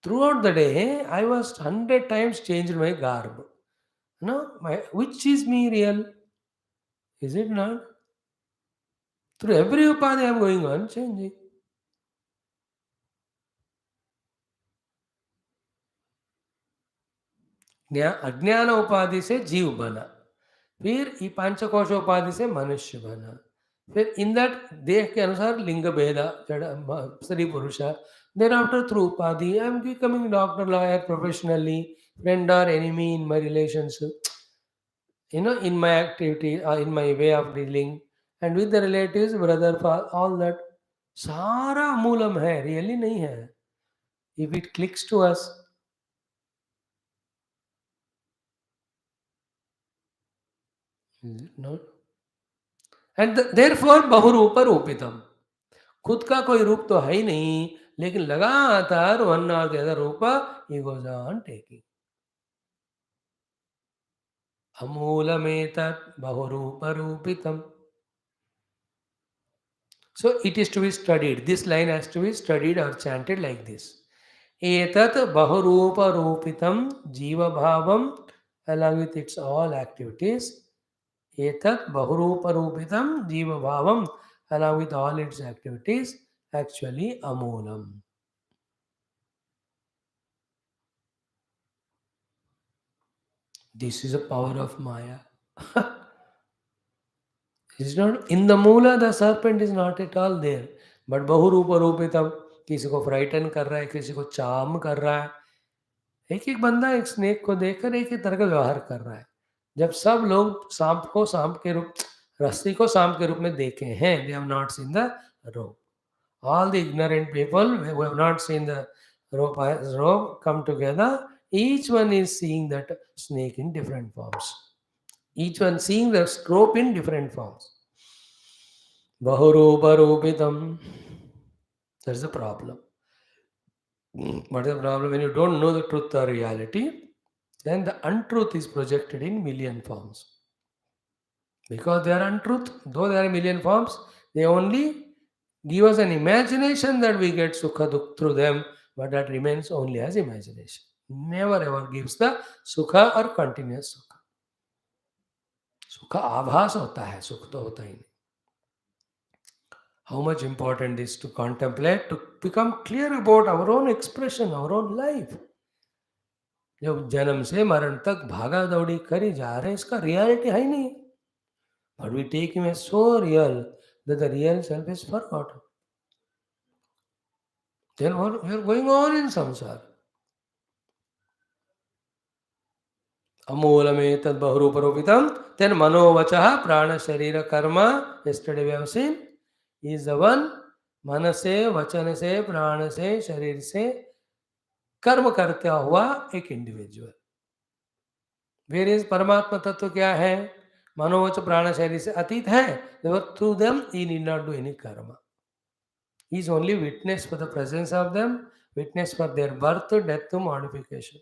Throughout the day, I was 100 times changed my garb. Which is me real? Is it not? Through every upadhi I am going on changing. अज्ञान उपाधि से जीव बना, फिर ये पांचकोशोपाधि से मनुष्य बना, फिर इन दैट देह के अनुसार लिंग भेदा, स्त्री पुरुष, then after through upadhi I am becoming doctor, lawyer, professionally, friend और enemy in my relationship, in my activity, in my way of dealing, and with the relatives, brother, father, all that. सारा मूलम है, रियली नहीं है. If it clicks to us, no, and therefore बहुरूप रूपितम. खुद का कोई रूप तो है ही नहीं, लेकिन लगातार वन और the other rup he goes on taking. अमूलमेतत् बहुरूप रूपितम. So it is to be studied. This line has to be studied or chanted like this. Etat bahurupa rupitam jiva bhavam, along with its all activities. Etat bahurupa rupitam jiva bhavam, along with all its activities, actually amulam. This is the power of Maya. It's not in the moola, the serpent is not at all there. But bahurupa rupitam, किसी को frighten कर रहा है, किसी को charm कर रहा है. एक एक बंदा एक स्नेक को देखकर एक ही तरह का व्यवहार कर रहा है. जब सब लोग सांप को सांप के रूप, रस्सी को सांप के रूप में देखे हैं, they have not seen the rope. All the ignorant people who have not seen the rope as rope come together. Each one is seeing that snake in different forms. Each one seeing the rope in different forms. Bahurupa rupitam. That's the problem. What is the problem? When you don't know the truth or reality, then the untruth is projected in million forms. Because they are untruth, though they are million forms, they only give us an imagination that we get sukha dukh through them, but that remains only as imagination. Never ever gives the sukha or continuous sukha. Sukha आभास होता है, सुख तो होता ही नहीं. How much important is to contemplate, to become clear about our own expression, our own life. जब जन्म से मरण तक भागा दौड़ी करी जा रहे हैं, इसका रियलिटी है ही नहीं. But we take him as so real that the real self is forgotten. Then what? We are going on in samsara. Amulame tad bahuruparopitam. Then manovachaha prana sharira karma. Yesterday we have seen. He is the one मन से, वचन से, प्राण से, शरीर से कर्म करता हुआ एक इंडिविजुअल. वेर इज परमात्मा तत्व क्या है? मनोवच प्राण शरीर से अतीत है. Through them he need not do any कर्म. He is only witness for the presence of them, witness for their birth, death, modification.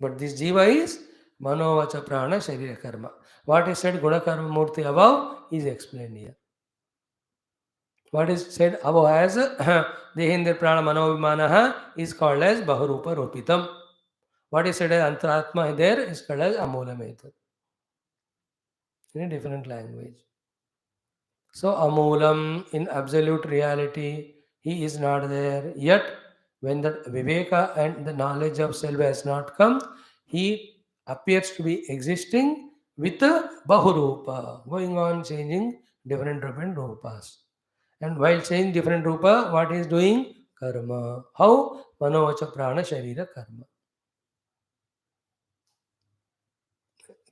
But this jiva is manovacha prana sharira karma. What is said guna karma murti above is explained here. What is said above as Dehendra prana manovimanaha is called as bahurupa ropitam. What is said as antaratma there is called as amulametat. In a different language. So amulam, in absolute reality, he is not there. Yet, when the viveka and the knowledge of self has not come, he appears to be existing with a bahurupa, going on changing different rupas. And while changing different rupa, what he is doing? Karma. How? Manovacha prana sharira karma.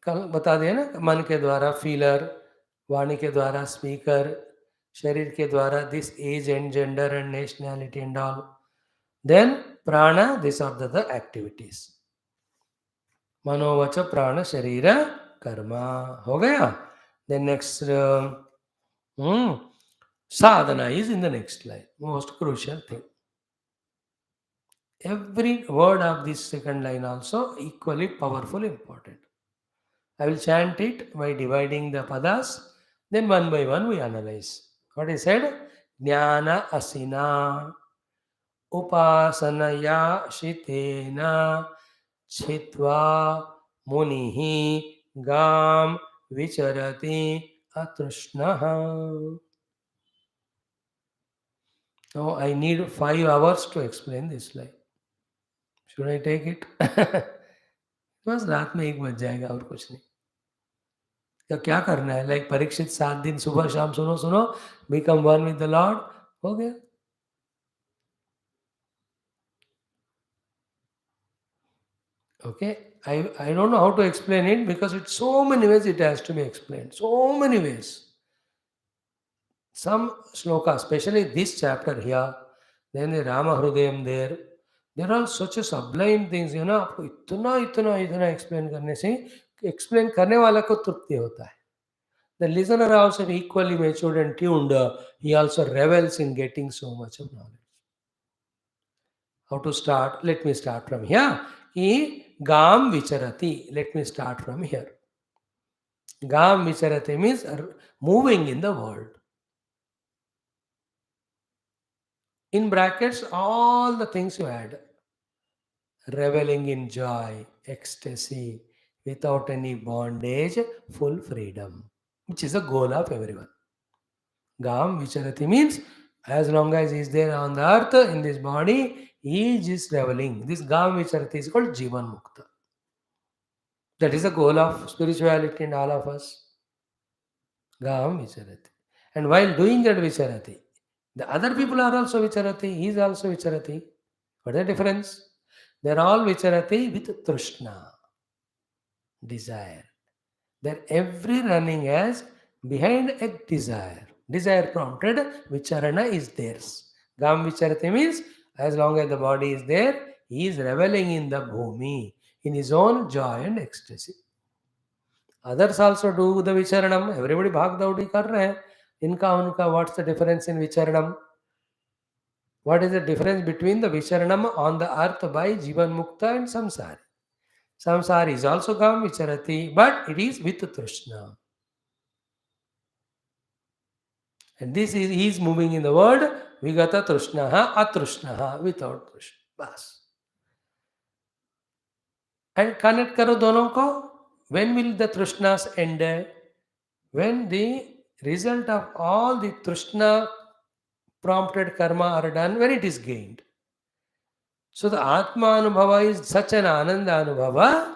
कल बता दिया ना, मन के द्वारा feeler, वाणी के द्वारा speaker, शरीर के द्वारा this age and gender and nationality and all. Then prana, this are the activities. मनोवच प्राण शरीर कर्म हो गया. Then next sadhana is in the next line, most crucial thing. Every word of this second line also equally powerful, important. I will chant it by dividing the padas, then one by one we analyze. What is said? Jnana asina upasanaya shitena chitva munihi gam vicharati atrushnaha. Now I need 5 hours to explain this line. Should I take it? बस रात में 1 बज जाएगा और कुछ नहीं। तो क्या करना है? लाइक परीक्षित 7 दिन सुबह शाम सुनो सुनो, become one with the Lord, हो गया। Okay, I don't know how to explain it because it's so many ways it has to be explained. So many ways. Some shloka, especially this chapter here, then the Rama Hrudayam there, there are such a sublime things, you know, आपको इतना इतना इतना explain करने से explain करने वाला को तृप्ति होता है. The listener also equally matured and tuned. He also revels in getting so much of knowledge. How to start? Let me start from here. He Gam Vicharati. Let me start from here. Gam Vicharati means moving in the world. In brackets, all the things you add. Reveling in joy, ecstasy, without any bondage, full freedom, which is the goal of everyone. Gam Vicharati means as long as he is there on the earth in this body, he is just reveling. This Gam Vicharati is called Jivan Mukta. That is the goal of spirituality in all of us. Gam Vicharati. And while doing that Vicharati, the other people are also Vicharati, he is also Vicharati. What is the difference? They are all Vicharati with Trishna, desire. That every running has behind a desire. Desire prompted, Vicharana is theirs. Gam Vicharati means as long as the body is there, he is reveling in the bhumi, in his own joy and ecstasy. Others also do the Vicharanam. Everybody bhag daudi kar rahe hain. Inka unka, what's the difference in Vicharanam? What is the difference between the Vicharanam on the earth by Jivan Mukta and Samsari? Samsari is also Gam Vicharati, but it is with Trishna. And this is, he is moving in the world, Vigata Trishnaha, Atrishnaha, without Trishna. Bas. And connect karo dono ko. When will the Trishnas end? When the result of all the Trishna prompted karma are done, when it is gained. So the Atma Anubhava is such an Ananda Anubhava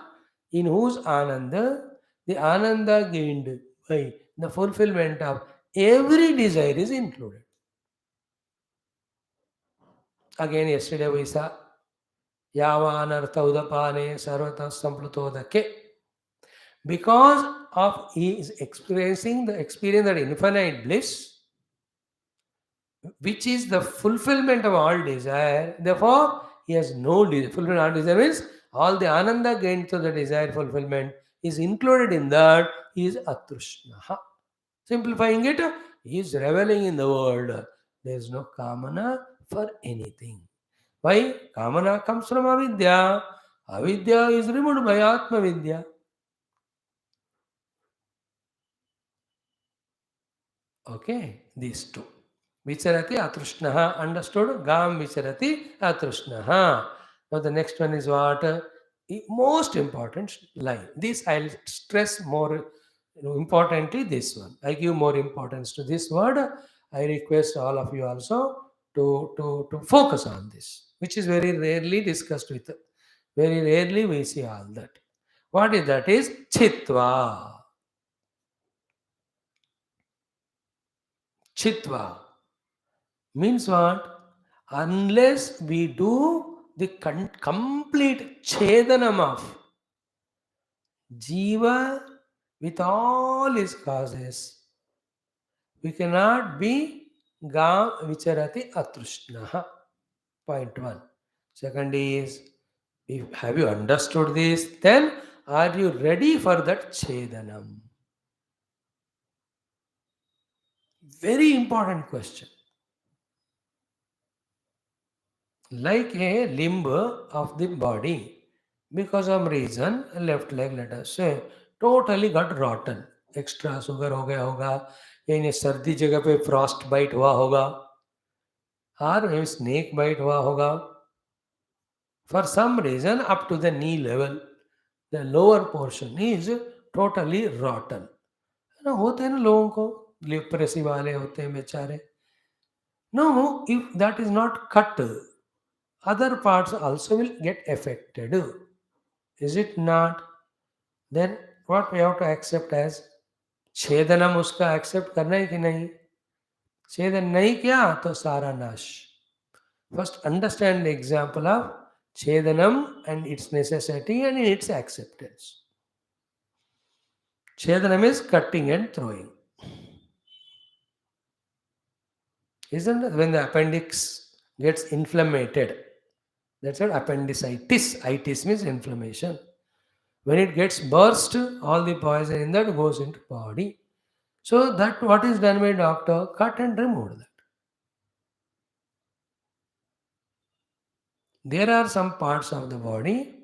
in whose Ananda, the Ananda gained by the fulfillment of every desire is included. Again, yesterday we saw Yavanartha Udapane Sarvata Samplutodake. Because of he is experiencing the experience of infinite bliss, which is the fulfillment of all desire. Therefore, he has no fulfillment of all desire means all the ananda gained through the desire fulfillment is included in that. He is atrushnaha. Simplifying it, he is reveling in the world. There is no kamana for anything. Why? Kamana comes from avidya. Avidya is removed by Atma Vidya. Okay, these two. Vicharati Atrushnaha. Understood? Gam Vicharati Atrushnaha. Now the next one is what? Most important line. This I'll stress more importantly this one. I give more importance to this word. I request all of you also to focus on this, which is very rarely discussed with. Very rarely we see all that. What is that? Is Chitva. Chitva means what? Unless we do the complete chedanam of jiva with all his causes, we cannot be gam vicharati atrushnaha. Point one. Second is, have you understood this? Then are you ready for that chedanam? Very important question. Like a limb of the body, because of reason, left leg, let us say, totally got rotten. Extra sugar हो गया होगा, या इन्हें सर्दी जगह पे Frost bite हुआ होगा, और स्नेक बाइट हुआ होगा. For some reason, up to the knee level, the lower portion is totally rotten. ना होते हैं ना लोगों को, लेप्रेसी वाले होते हैं बेचारे. No, if that is not cut other parts also will get affected. Is it not? Then what we have to accept as छेदनम उसका एक्सेप्ट करना है कि नहीं? छेदन नहीं किया तो सारा नाश. First understand the example of छेदनम and its necessity and its acceptance. छेदनम is cutting and throwing. Isn't it? When the appendix gets inflamed, that's what appendicitis. Itis means inflammation. When it gets burst, all the poison in that goes into body. So that what is done by doctor? Cut and remove that. There are some parts of the body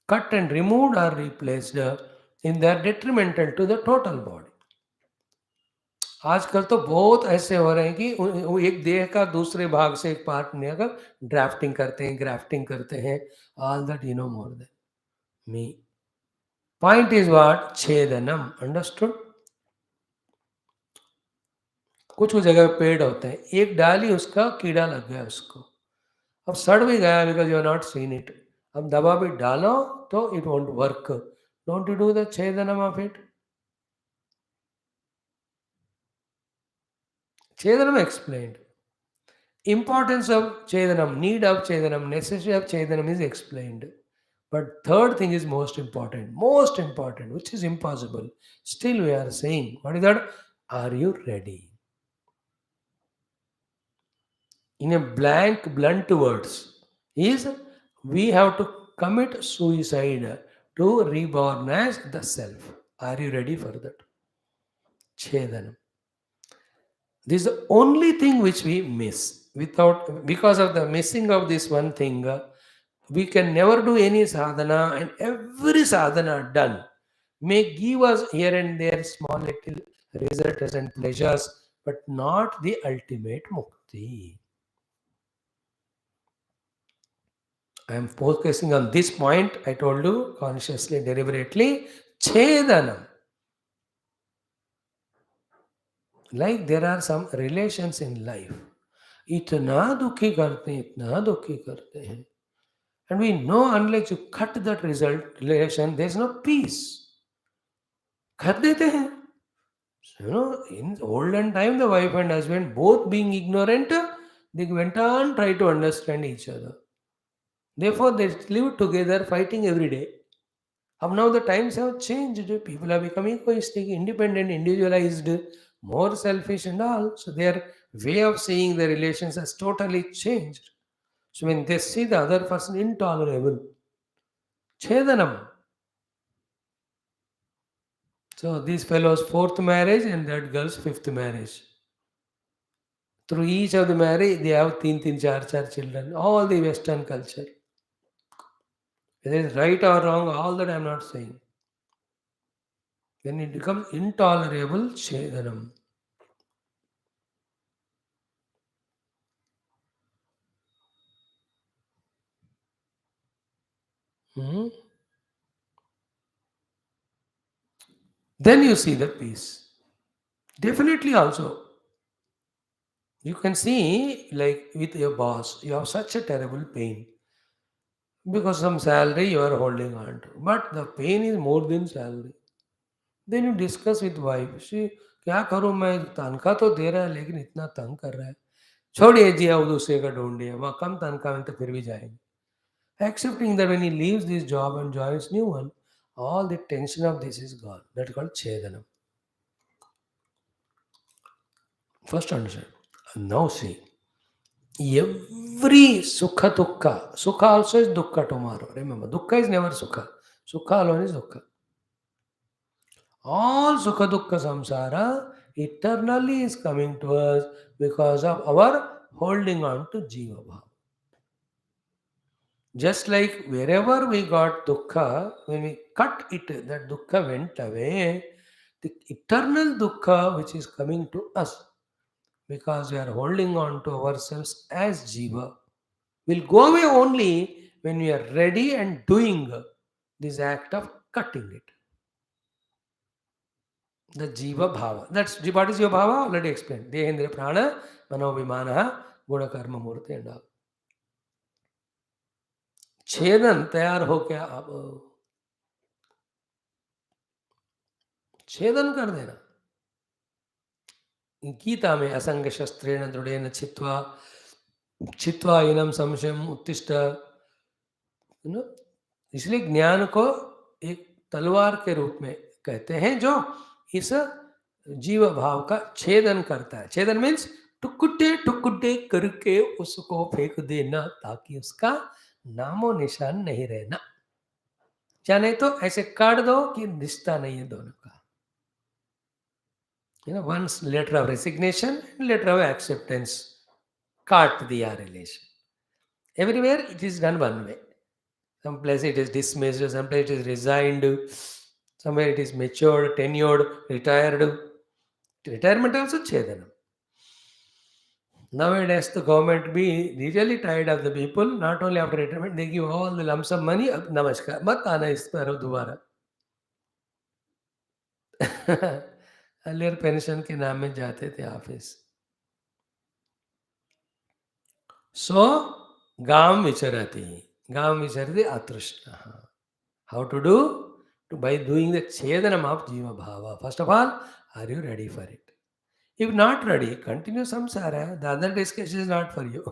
cut and removed or replaced in their detrimental to the total body. आजकल तो बहुत ऐसे हो रहे हैं कि एक देह का दूसरे भाग से एक पार्ट लेकर ड्राफ्टिंग करते हैं, ग्राफ्टिंग करते हैं. All that you know more than me. Point is what? Chhedanam. Understood? कुछ जगह पेड़ होते हैं, एक डाली उसका कीड़ा लग गया उसको, अब सड़ भी गया because you are not seen it. अब दवा भी डालो तो it won't work. Don't you do the chhedanam of it? Chhedanam explained. Importance of Chedanam, need of Chedanam, necessity of Chedanam is explained. But third thing is most important, which is impossible. Still we are saying, what is that? Are you ready? In a blank, blunt words, is we have to commit suicide to reborn as the self. Are you ready for that? Chedanam. This is the only thing which we miss. Because of the missing of this one thing, we can never do any sadhana, and every sadhana done may give us here and there small little results and pleasures, but not the ultimate mukti. I am focusing on this point, I told you consciously, deliberately. Chedanam. Like there are some relations in life. इतना दुखी करते हैं. And we know unless you cut that relation, there is no peace. कर देते हैं. So, in olden time, the wife and husband both being ignorant, they went on try to understand each other. Therefore, they live together fighting every day. Now the times have changed. People are becoming egoistic, independent, individualized, more selfish and all. So their way of seeing the relations has totally changed. So when they see the other person intolerable, Chedanam. So these fellows' fourth marriage and that girl's fifth marriage. Through each of the marriage, they have teen, char children. All the Western culture. Whether it's right or wrong, all that I am not saying. When it becomes intolerable, Chedanam. Then you see the peace. Definitely also. You can see, like with your boss, you have such a terrible pain. Because some salary you are holding on to. But the pain is more than salary. Then you discuss with wife. She, क्या करूँ मैं, तनख्वाह तो दे रहा है लेकिन इतना तंग कर रहा है. छोड़िए जी, अब दूसरे का ढूंढिए, वहाँ कम तनख्वाह में तो फिर भी जाएंगे. Accepting that when he leaves this job and joins new one, all the tension of this is gone. That's called Chedanam. First understand. Now see, every sukha dukkha, sukha also is dukkha tomorrow. Remember, dukkha is never sukha. Sukha alone is dukkha. All sukha dukkha samsara eternally is coming to us because of our holding on to jiva bhava. Just like wherever we got dukkha, when we cut it, that dukkha went away. The eternal dukkha which is coming to us because we are holding on to ourselves as jiva will go away only when we are ready and doing this act of cutting it. The jiva bhava. That's what is your bhava? Already explained. Dehendra prana, mano vimana, guna karma murti and all. छेदन तैयार हो क्या, अब छेदन कर देना। गीता में असंग शस्त्रेण दृढ़ेन छित्त्वा छित्त्वा इनम संशयम उत्तिष्ठ, नो, इसलिए ज्ञान को एक तलवार के रूप में कहते हैं जो इस जीव भाव का छेदन करता है। छेदन मीन्स टुकुटे करके उसको फेंक देना, ताकि उसका नामो निशान नहीं रहना। या नहीं तो ऐसे काट दो कि रिश्ता नहीं है दोनों का। Once letter of resignation, letter of acceptance, काट दिया relation. Everywhere it is done one way. Some place it is dismissed, some place it is resigned, somewhere it is matured, tenured, retired. Retirement also chedanam. Nowadays the government be really tired of the people. Not only after retirement, they give all the lump sum money. Ab namaskar, mat आना इस पर दोबारा। Earlier pension के नाम में जाते थे office. सो गाम विचरति, गाम विचरति अतृष्ण। How to do? By doing the chedanam of jiva bhava. First of all, are you ready for it? If not ready, continue samsara. The other discussion is not for you.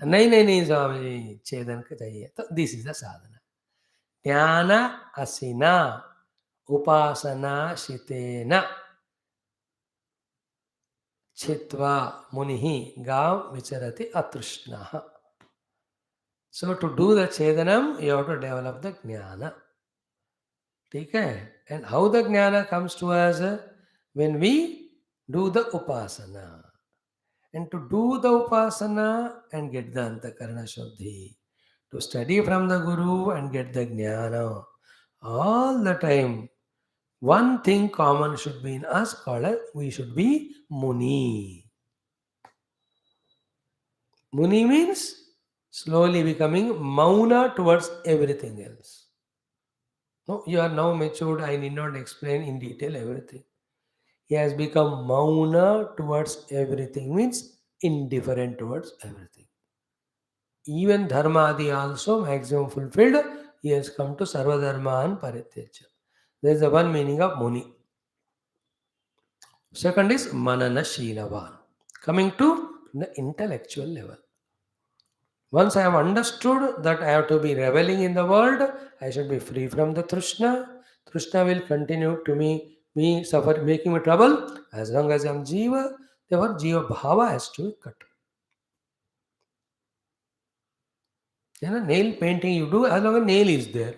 नहीं स्वामी, छेदन चाहिए। तो this is the साधना। ज्ञान असिना उपासना शितेन छित्वा मुनि गाव विचरति अतृष्णः। So to do the chedanam, you have to develop the jnana. ठीक है? And how the jnana comes to us? When we do the upasana. And to do the upasana and get the antakarana shuddhi, to study from the guru and get the jnana, all the time, one thing common should be in us, called we should be muni. Muni means slowly becoming mauna towards everything else. No, you are now matured. I need not explain in detail everything. He has become mauna towards everything, means indifferent towards everything. Even dharmadi also maximum fulfilled. He has come to sarva dharman parityaja. There is the one meaning of muni. Second is manana shilavan. Coming to the intellectual level. Once I have understood that I have to be reveling in the world, I should be free from the Trishna. Trishna will continue to me suffer, making me trouble as long as I am Jiva. Therefore, Jiva Bhava has to be cut. Nail painting you do as long as nail is there.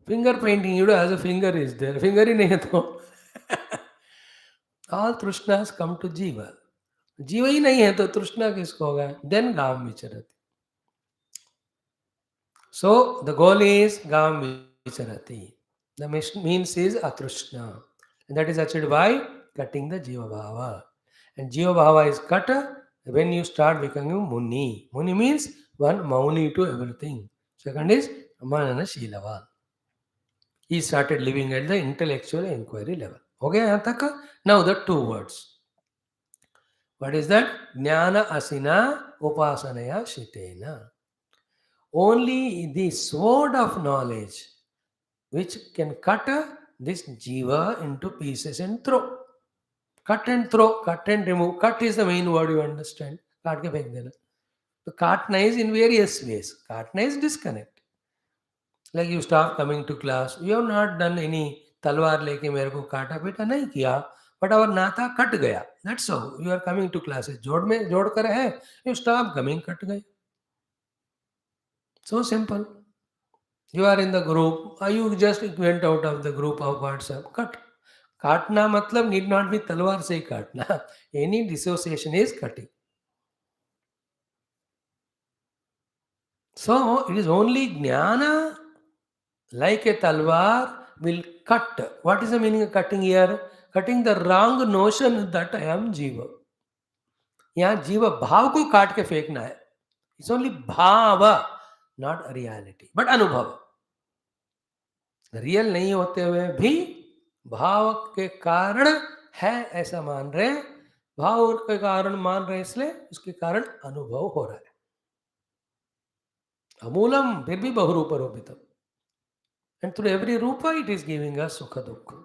Finger painting you do as a finger is there. Finger ही नहीं है तो all Trishnas come to Jiva. Jiva ही नहीं है तो Trishna किसको होगा? Then Gam Vicharati. So the goal is Gam Vicharati. The means is Atrishna. And that is achieved by cutting the Jiva Bhava. And Jiva Bhava is cut when you start becoming Muni. Muni means one Mauni to everything. Second is Manana Shilavan. He started living at the intellectual inquiry level. Okay, यहाँ तक? Now the two words. What is that? Jnana asina upasanaya shitena. Only the sword of knowledge which can cut this jiva into pieces and throw. Cut and throw, cut and remove. Cut is the main word you understand. काट के फेंक देना. So काटना is in various ways. काटना is disconnect. Like you stop coming to class. You have not done any तलवार लेके मेरे को काटा पीटा नहीं किया. But our नाता कट गया. That's how you are coming to classes. जोड़ कर है. You stop coming, कट गए. So simple. You are in the group, or you just went out of the group of WhatsApp. Cut. काटना मतलब need not be तलवार से ही काटना. Any dissociation is cutting. So it is only jnana like a talwar will cut. What is the meaning of cutting here? Cutting the wrong notion that I am jiva. यहाँ जीव भाव को काट के फेंकना है. It's only bhava, not reality, but अनुभव. Real नहीं होते हुए भी भाव के कारण है ऐसा मान रहे, भाव के कारण मान रहे, इसलिए उसके कारण अनुभव हो रहा है. Amulam, there be Bahurupa Rupitam. And through every Rupa, it is giving us Sukha Dukkha.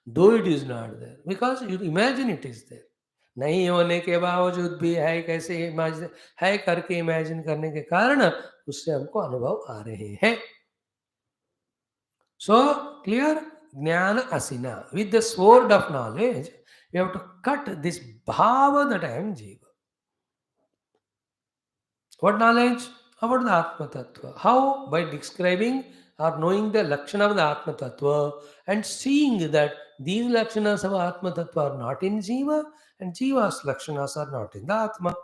Though it is not there. Because you imagine it is there. नहीं होने के बावजूद भी है, कैसे इमेजिन है करके इमेजिन करने के कारण उससे हमको अनुभव आ रहे हैं. So clear, jnana asina. With the sword of knowledge, we have to cut this bhava that I am jiva. What knowledge? About the Atma Tattva. How? By describing or knowing the Lakshana of the Atma Tattva and seeing that these Lakshanas of Atma Tattva are not in Jiva and Jiva's Lakshanas are not in the Atma.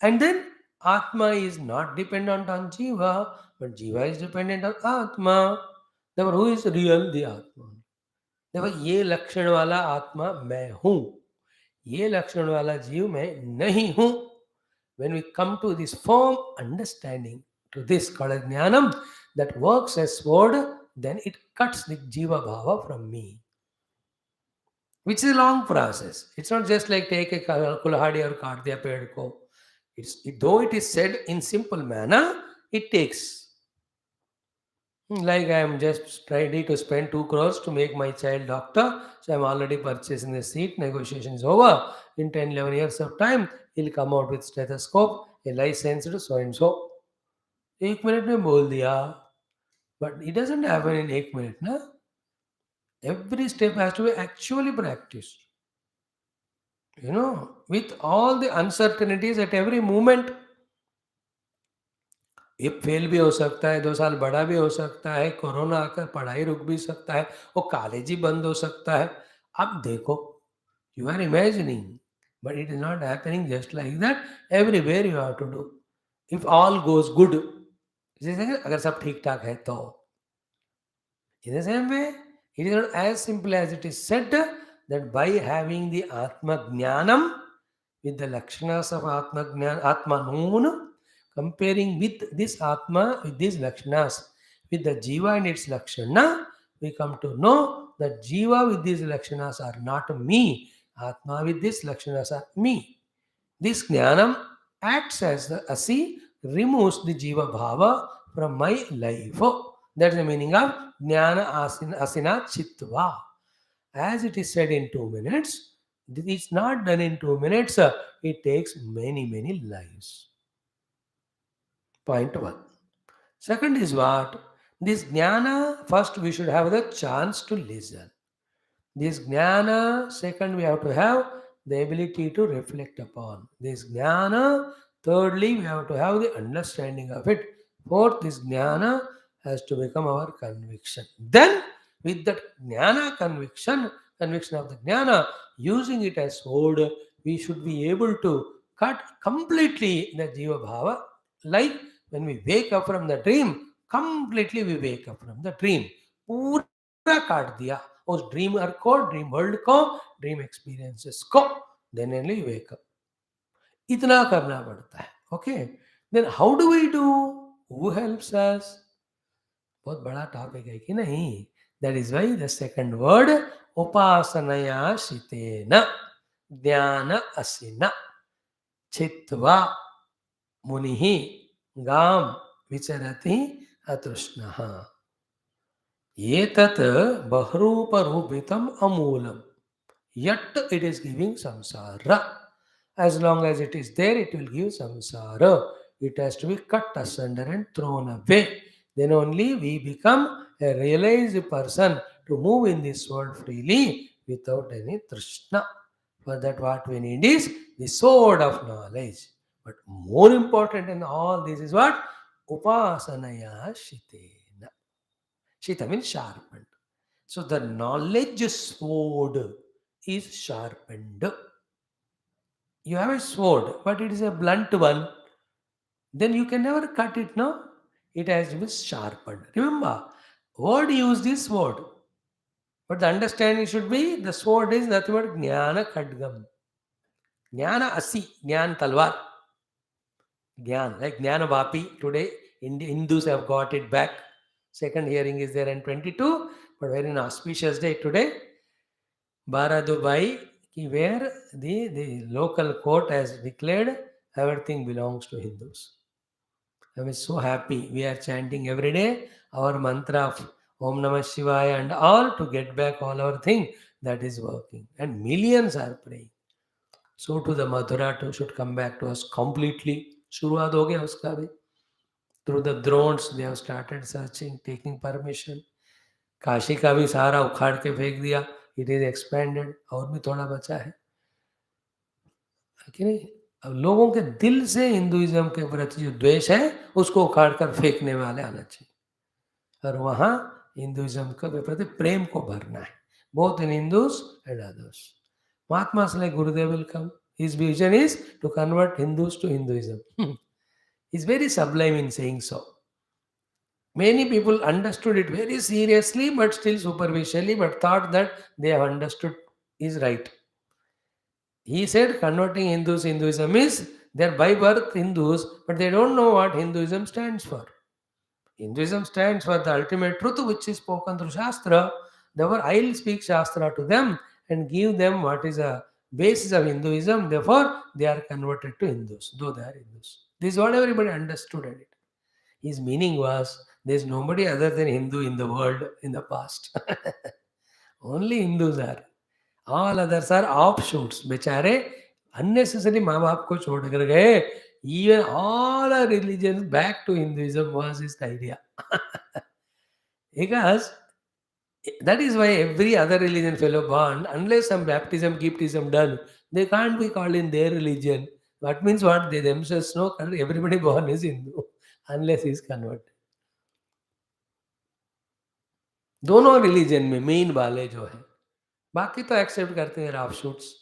And then Atma is not dependent on Jiva, but Jiva is dependent on Atma. Therefore, who is real? The Atma. देखो ये लक्षण वाला आत्मा मैं हूं, ये लक्षण वाला जीव मैं नहीं हूं. When we come to this firm understanding, to this called jnanam, that works as sword, then it cuts the jiva bhava from me, which is a long process. It's not just like take a kulahadi or kaat diya ped ko. Though it is said in simple manner, it takes. Like I am just ready to spend 2 crores to make my child doctor. So I'm already purchasing the seat. Negotiation is over. In 10, 11 years of time, he'll come out with stethoscope, a licensed so and so. 1 minute में बोल दिया. But it doesn't happen in 1 minute. Na? Every step has to be actually practiced. With all the uncertainties at every moment. ये fail भी हो सकता है, 2 साल बड़ा भी हो सकता है, कोरोना आकर पढ़ाई रुक भी सकता है, वो कॉलेज ही बंद हो सकता है. अब देखो, you are imagining, but it is not happening just like that. Everywhere you have to do. If all goes good, अगर सब ठीक ठाक है तो. In the same way, it is not as simple as it is said that by having the Atma Jnanam with the Lakshanas of Atma Noon, comparing with this Atma with these Lakshanas, with the Jiva and its Lakshana, we come to know that Jiva with these Lakshanas are not me, Atma with these Lakshanas are me. This Jnanam acts as the Asi, removes the Jiva Bhava from my life. That's the meaning of Jnana Asina Chitva. As it is said in 2 minutes, it's not done in 2 minutes. It takes many, many lives. Point 1. Second is what? This Jnana, first we should have the chance to listen. This Jnana, second we have to have the ability to reflect upon. This Jnana, thirdly we have to have the understanding of it. Fourth, this Jnana has to become our conviction. Then, with that Jnana conviction of the Jnana, using it as sword, we should be able to cut completely the Jiva Bhava. Like when we wake up from the dream, completely we wake up from the dream. पूरा काट दिया उस dream को, dream world को, dream experiences को. Then only wake up. इतना करना पड़ता है. Okay, then how do we do? Who helps us? बहुत बड़ा टॉपिक है कि नहीं. That is why the second word उपासनया शितेन ज्ञान असिना चित्वा मुनिः गाम विचरति अतृष्णः. एतत् बहुरूपरूपितम् अमूलम. Yet it is giving samsara. As long as it is there, it will give samsara. It has to be cut asunder and thrown away. Then only we become a realized person to move in this world freely without any trishna. For that, what we need is the sword of knowledge. But more important in all this is what? Upasanaya shitena. Shita means sharpened. So the knowledge sword is sharpened. You have a sword, but it is a blunt one. Then you can never cut it, no? It has to be sharpened. Remember, word used is sword. But the understanding should be the sword is nothing but jnana khadgam. Jnana asi, jnana talwar. Jnana, like jnana vapi. Today, Hindus have got it back. Second hearing is there in 22, but very auspicious day today. Bara Dubai, where the local court has declared everything belongs to Hindus. I was so happy. We are chanting every day our mantra of Om Namah Shivaya and all to get back all our thing that is working. And millions are praying. So to the Mathura too should come back to us completely. शुरुआत हो गया उसका भी. Through the drones they have started searching, taking permission. Kashi का भी सारा उखाड़ के फेंक दिया. It is expanded. और भी थोड़ा बचा है कि नहीं. अब लोगों के दिल से हिंदुइज्म के प्रति जो द्वेष है उसको उखाड़ कर फेंकने वाले आना चाहिए और वहाँ हिंदुइज्म के प्रति प्रेम को भरना है. Both in Hindus and others. Mahatmas like Gurudev will come. His vision is to convert Hindus to Hinduism. He's very sublime in saying so. Many people understood it very seriously but still superficially, but thought that they have understood is right. He said converting Hindus to Hinduism is they're by birth Hindus, but they don't know what Hinduism stands for. Hinduism stands for the ultimate truth which is spoken through Shastra. Therefore, I will speak Shastra to them and give them what is a basis of Hinduism. Therefore, they are converted to Hindus, though they are Hindus. This is what everybody understood in it. His meaning was there is nobody other than Hindu in the world in the past. Only Hindus are. All others are offshoots. बेचारे unnecessary माँ बाप को छोड़ कर गए. Even all our religions back to Hinduism was his idea. Because that is why every other religion fellow born, unless some baptism, giftism done, they can't be called in their religion. That means what? They themselves know everybody born is Hindu unless he is converted. दोनों religion में main वाले जो है बाकी तो accept करते हैं offshoots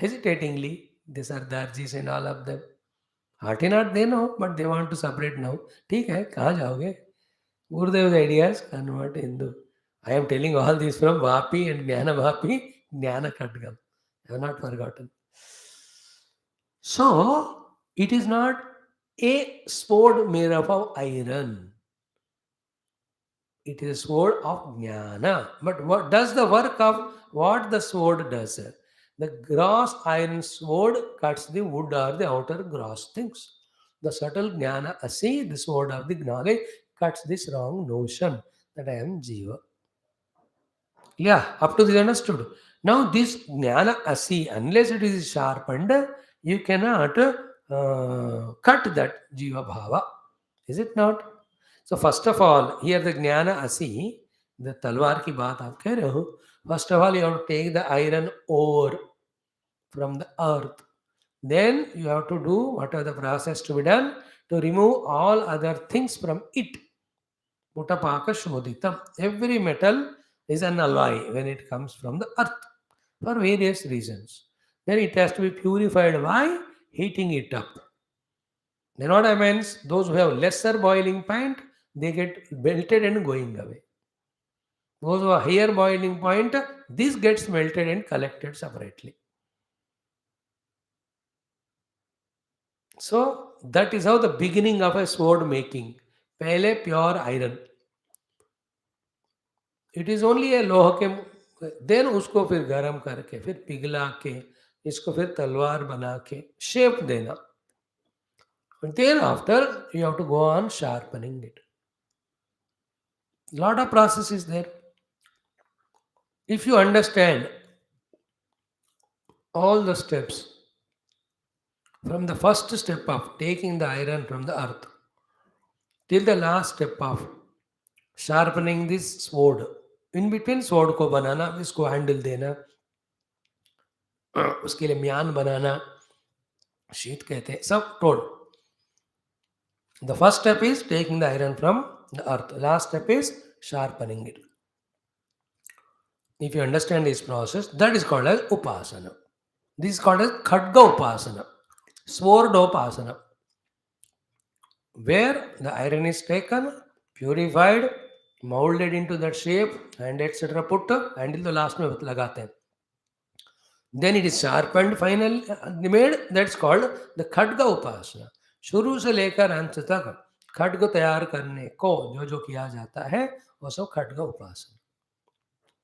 hesitatingly. These are Darjis and all of them. Heart in heart they know, but they want to separate now. ठीक है, कहाँ जाओगे? Gurudev's ideas convert Hindu. I am telling all this from Vapi and Jnana Vapi, Jnana Khatgam. I have not forgotten. So, it is not a sword made of iron. It is a sword of Jnana. But what does the work of what the sword does? The gross iron sword cuts the wood or the outer gross things. The subtle Jnana Asi, the sword of the knowledge, cuts this wrong notion that I am Jiva. Yeah, up to this understood. Now this Jnana Asi, unless it is sharpened, you cannot cut that Jiva Bhava. Is it not? So first of all, here the Jnana Asi, the talwar ki baat aap keh rahe ho. First of all, you have to take the iron ore from the earth. Then you have to do whatever the process to be done to remove all other things from it. Utapaka Shodhitam. Every metal is an alloy when it comes from the earth for various reasons. Then it has to be purified by heating it up. Then what happens? Those who have lesser boiling point, they get melted and going away. Those who have higher boiling point, this gets melted and collected separately. So that is how the beginning of a sword making. पहले pure iron. It is only a लोह के then उसको फिर गर्म करके फिर पिघला के इसको फिर तलवार बना के शेप देना. And then after you have to go on sharpening it. Lot of process is there. If you understand all the steps from the first step of taking the iron from the earth till the last step of sharpening this sword, in between sword को बनाना, इसको handle देना, उसके लिए म्यान बनाना, शीत कहते हैं, सब told. The first step is taking the iron from the earth. Last step is sharpening it. If you understand this process, that is called as upasana. This is called as khadga upasana, sword upasana, where the iron is taken, purified, molded into that shape, and etc. put until the last में लगाते हैं. Then it is sharpened, finally made. That's called the khadga upasana. शुरू से लेकर अंत तक खड्ग तैयार करने को जो जो किया जाता है वो सब खड्ग उपासना.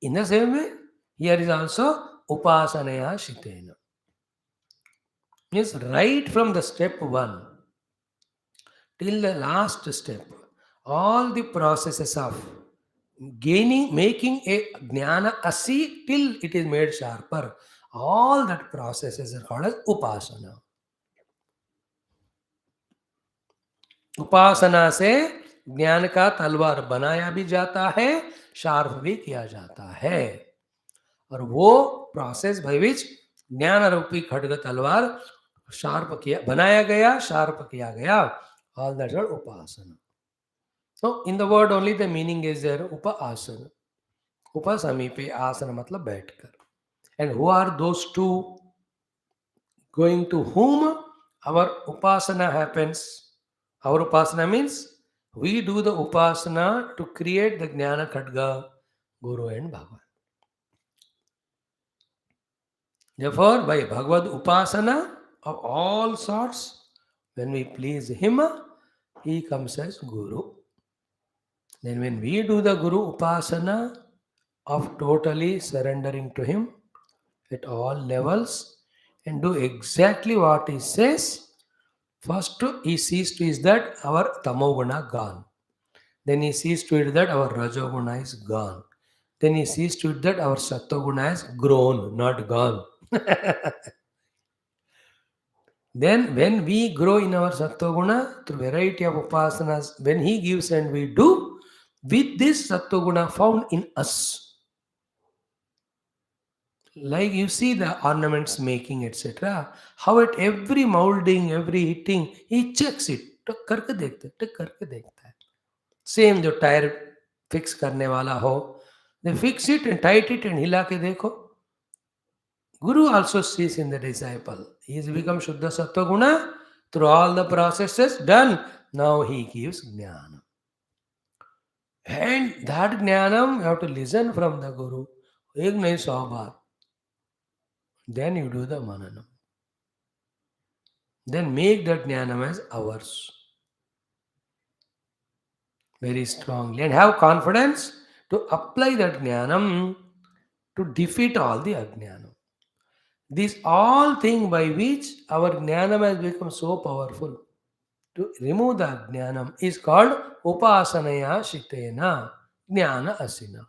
In the same way, here is also upasanaya shitena. Means right from the step 1 till the last step. All the processes of gaining, making a jnana asi till it is made sharper. All that processes are called as upasana. उपासना से ज्ञान का तलवार बनाया भी जाता है, sharp भी किया जाता है. और वो प्रोसेस बाय विच ज्ञान रूपी खड्ग तलवार शार्प किया, बनाया गया, शार्प किया गया. ऑल दैट आर उपासना. So in the word only the meaning is there, upasana. Upa समीपे, आसन मतलब बैठकर. And who are those two going to whom our upasana happens? Our upasana means we do the upasana to create the jnana khadga, Guru and Bhagavan. Therefore, by Bhagavad upasana of all sorts, when we please him, he comes as Guru. Then when we do the Guru upasana of totally surrendering to him at all levels and do exactly what he says, first he sees to is that our tamoguna gone. Then he sees to it that our rajoguna is gone. Then he sees to it that our sattoguna has grown, not gone. Then when we grow in our sattoguna through variety of upasanas, when he gives and we do, with this sattoguna found in us, like you see the ornaments making, etc., how at every molding, every hitting, he checks it. टक करके देखता है, टक करके देखता है. Same जो tyre fix करने वाला हो, they fix it and tight it and हिला के देखो. Guru also sees in the disciple. He has become Shuddha Sattva Guna through all the processes done. Now he gives Jnana. And that Jnanam you have to listen from the Guru. एक नहीं 100 बार. Then you do the Mananam. Then make that Jnanam as ours. Very strongly. And have confidence to apply that Jnanam to defeat all the Ajnanam. These all things by which our Jnanam has become so powerful. To remove the Jnanam is called Upasanaya Shitena Jnana Asina.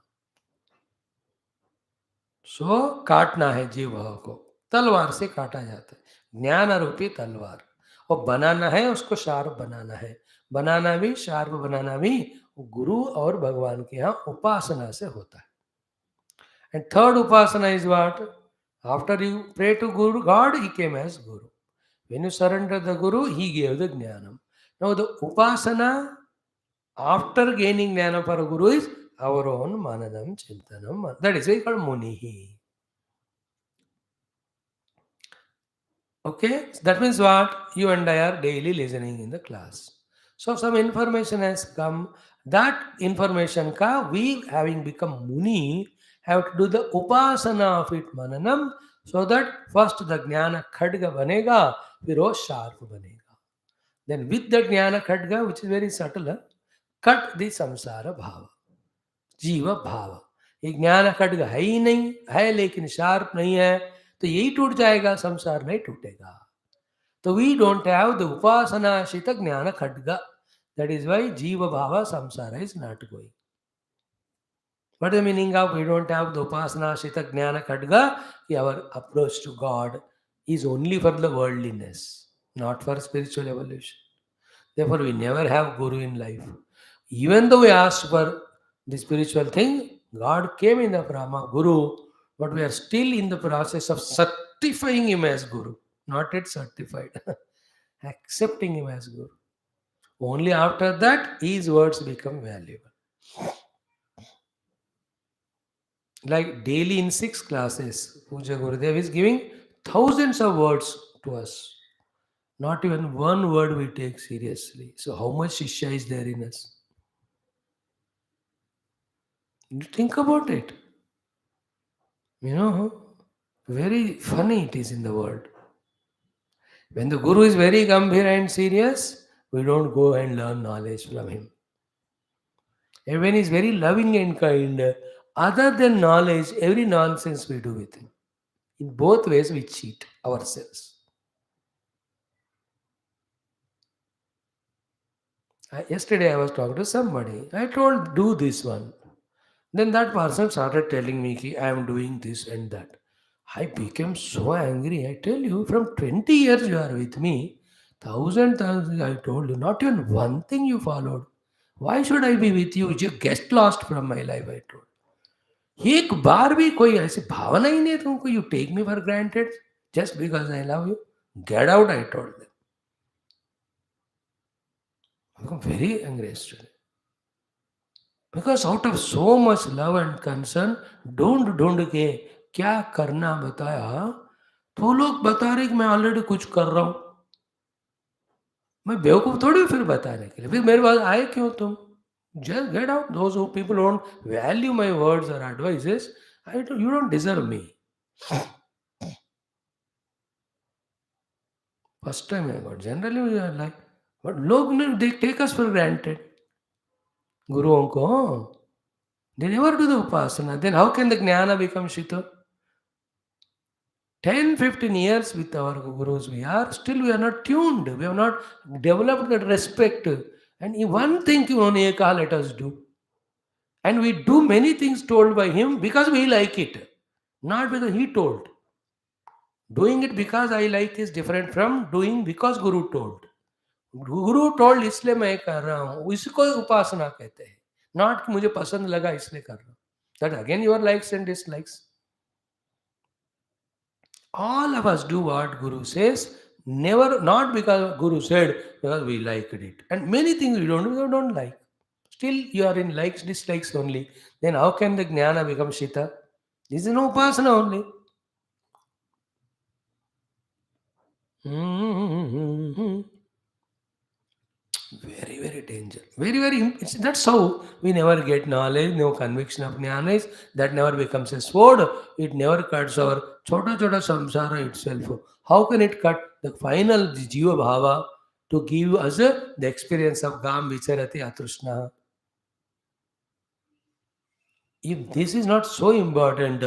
So काटना है जीव को, तलवार से काटा जाता है, ज्ञान रूपी तलवार. और बनाना है, उसको शार्प बनाना है. बनाना भी, शार्प बनाना भी गुरु और भगवान के यहाँ उपासना से होता है. And third upasana is what? After you pray to Guru, God, he came as Guru. When you surrender the Guru, he gave the Jnanam. Now the upasana after gaining Jnana for Guru is our own Mananam Chintanam. That is why called Munihi. Okay, so that means what? You and I are daily listening in the class. So some information has come. That information ka we having become Muni have to do the upasana of it Mananam, so that first the Jnana Khadga banega, फिर वो sharp banega. Then with the Jnana Khadga, which is very subtle, cut the samsara bhava, जीव भाव. ये ज्ञान खड्ग है ही नहीं, है लेकिन शार्प नहीं है, तो यही टूट जाएगा, संसार नहीं टूटेगा. तो वी डोंट हैव द उपासनाशित ज्ञान खड्ग. दैट इज व्हाई जीव भाव samsara is not going. What is the meaning of we don't have the upasanashita jnana khadga? Our approach to God is only for the worldliness, not for spiritual evolution. Therefore, we never have Guru in life. Even though we asked for the spiritual thing, God came in the form of Guru, but we are still in the process of certifying him as Guru. Not yet certified. Accepting him as Guru. Only after that, his words become valuable. Like daily in 6 classes, Puja Gurudev is giving thousands of words to us. Not even one word we take seriously. So how much Shishya is there in us? You think about it. You know, very funny it is in the world. When the Guru is very gambhir and serious, we don't go and learn knowledge from him. And when he is very loving and kind, other than knowledge, every nonsense we do with him. In both ways, we cheat ourselves. Yesterday I was talking to somebody. I told, do this one. Then that person started telling me, ki, I am doing this and that. I became so angry. I tell you, from 20 years you are with me. Thousand times I told you, not even one thing you followed. Why should I be with you? You get lost from my life, I told. एक बार भी कोई ऐसी भावना ही नहीं है तुमको, you take me for granted just because I love you, get out, I told them. Very angry yesterday. Because out of so much love and concern, ढूंढ ढूंढ के क्या करना बताया, तो लोग बता रहे कि मैं ऑलरेडी कुछ कर रहा हूं। मैं बेवकूफ थोड़ी हूं फिर बताने के लिए, फिर मेरे पास आए क्यों तुम? Just get out. Those who people don't value my words और advices, I you don't deserve me. First time I got, generally we are like, but लोग ने they take us for granted. गुरुओं को they never do the upasana, then how can the jnana become shita? 10, 15 years with our gurus we are, still we are not tuned, we have not developed that respect. And one thing only eka let us do, and we do many things told by him because we like it, not because he told. Doing it because I like is different from doing because guru told. Guru told इसलिए मैं कर रहा हूं, इसको उपासना कहते हैं, not कि मुझे पसंद लगा इसलिए कर रहा हूं। That again your likes and dislikes. All of us do what Guru says, never, not because Guru said, because we liked it. And many things we don't like. Still, you are in likes, dislikes only. Then how can the jnana become shita? This is no upasana only. Very, very danger. Very, very. That's how we never get knowledge, no conviction of jnana is. That never becomes a sword. It never cuts our chota chota samsara itself. How can it cut the final jiva bhava to give us the experience of gam vicharati atrushna? If this is not so important,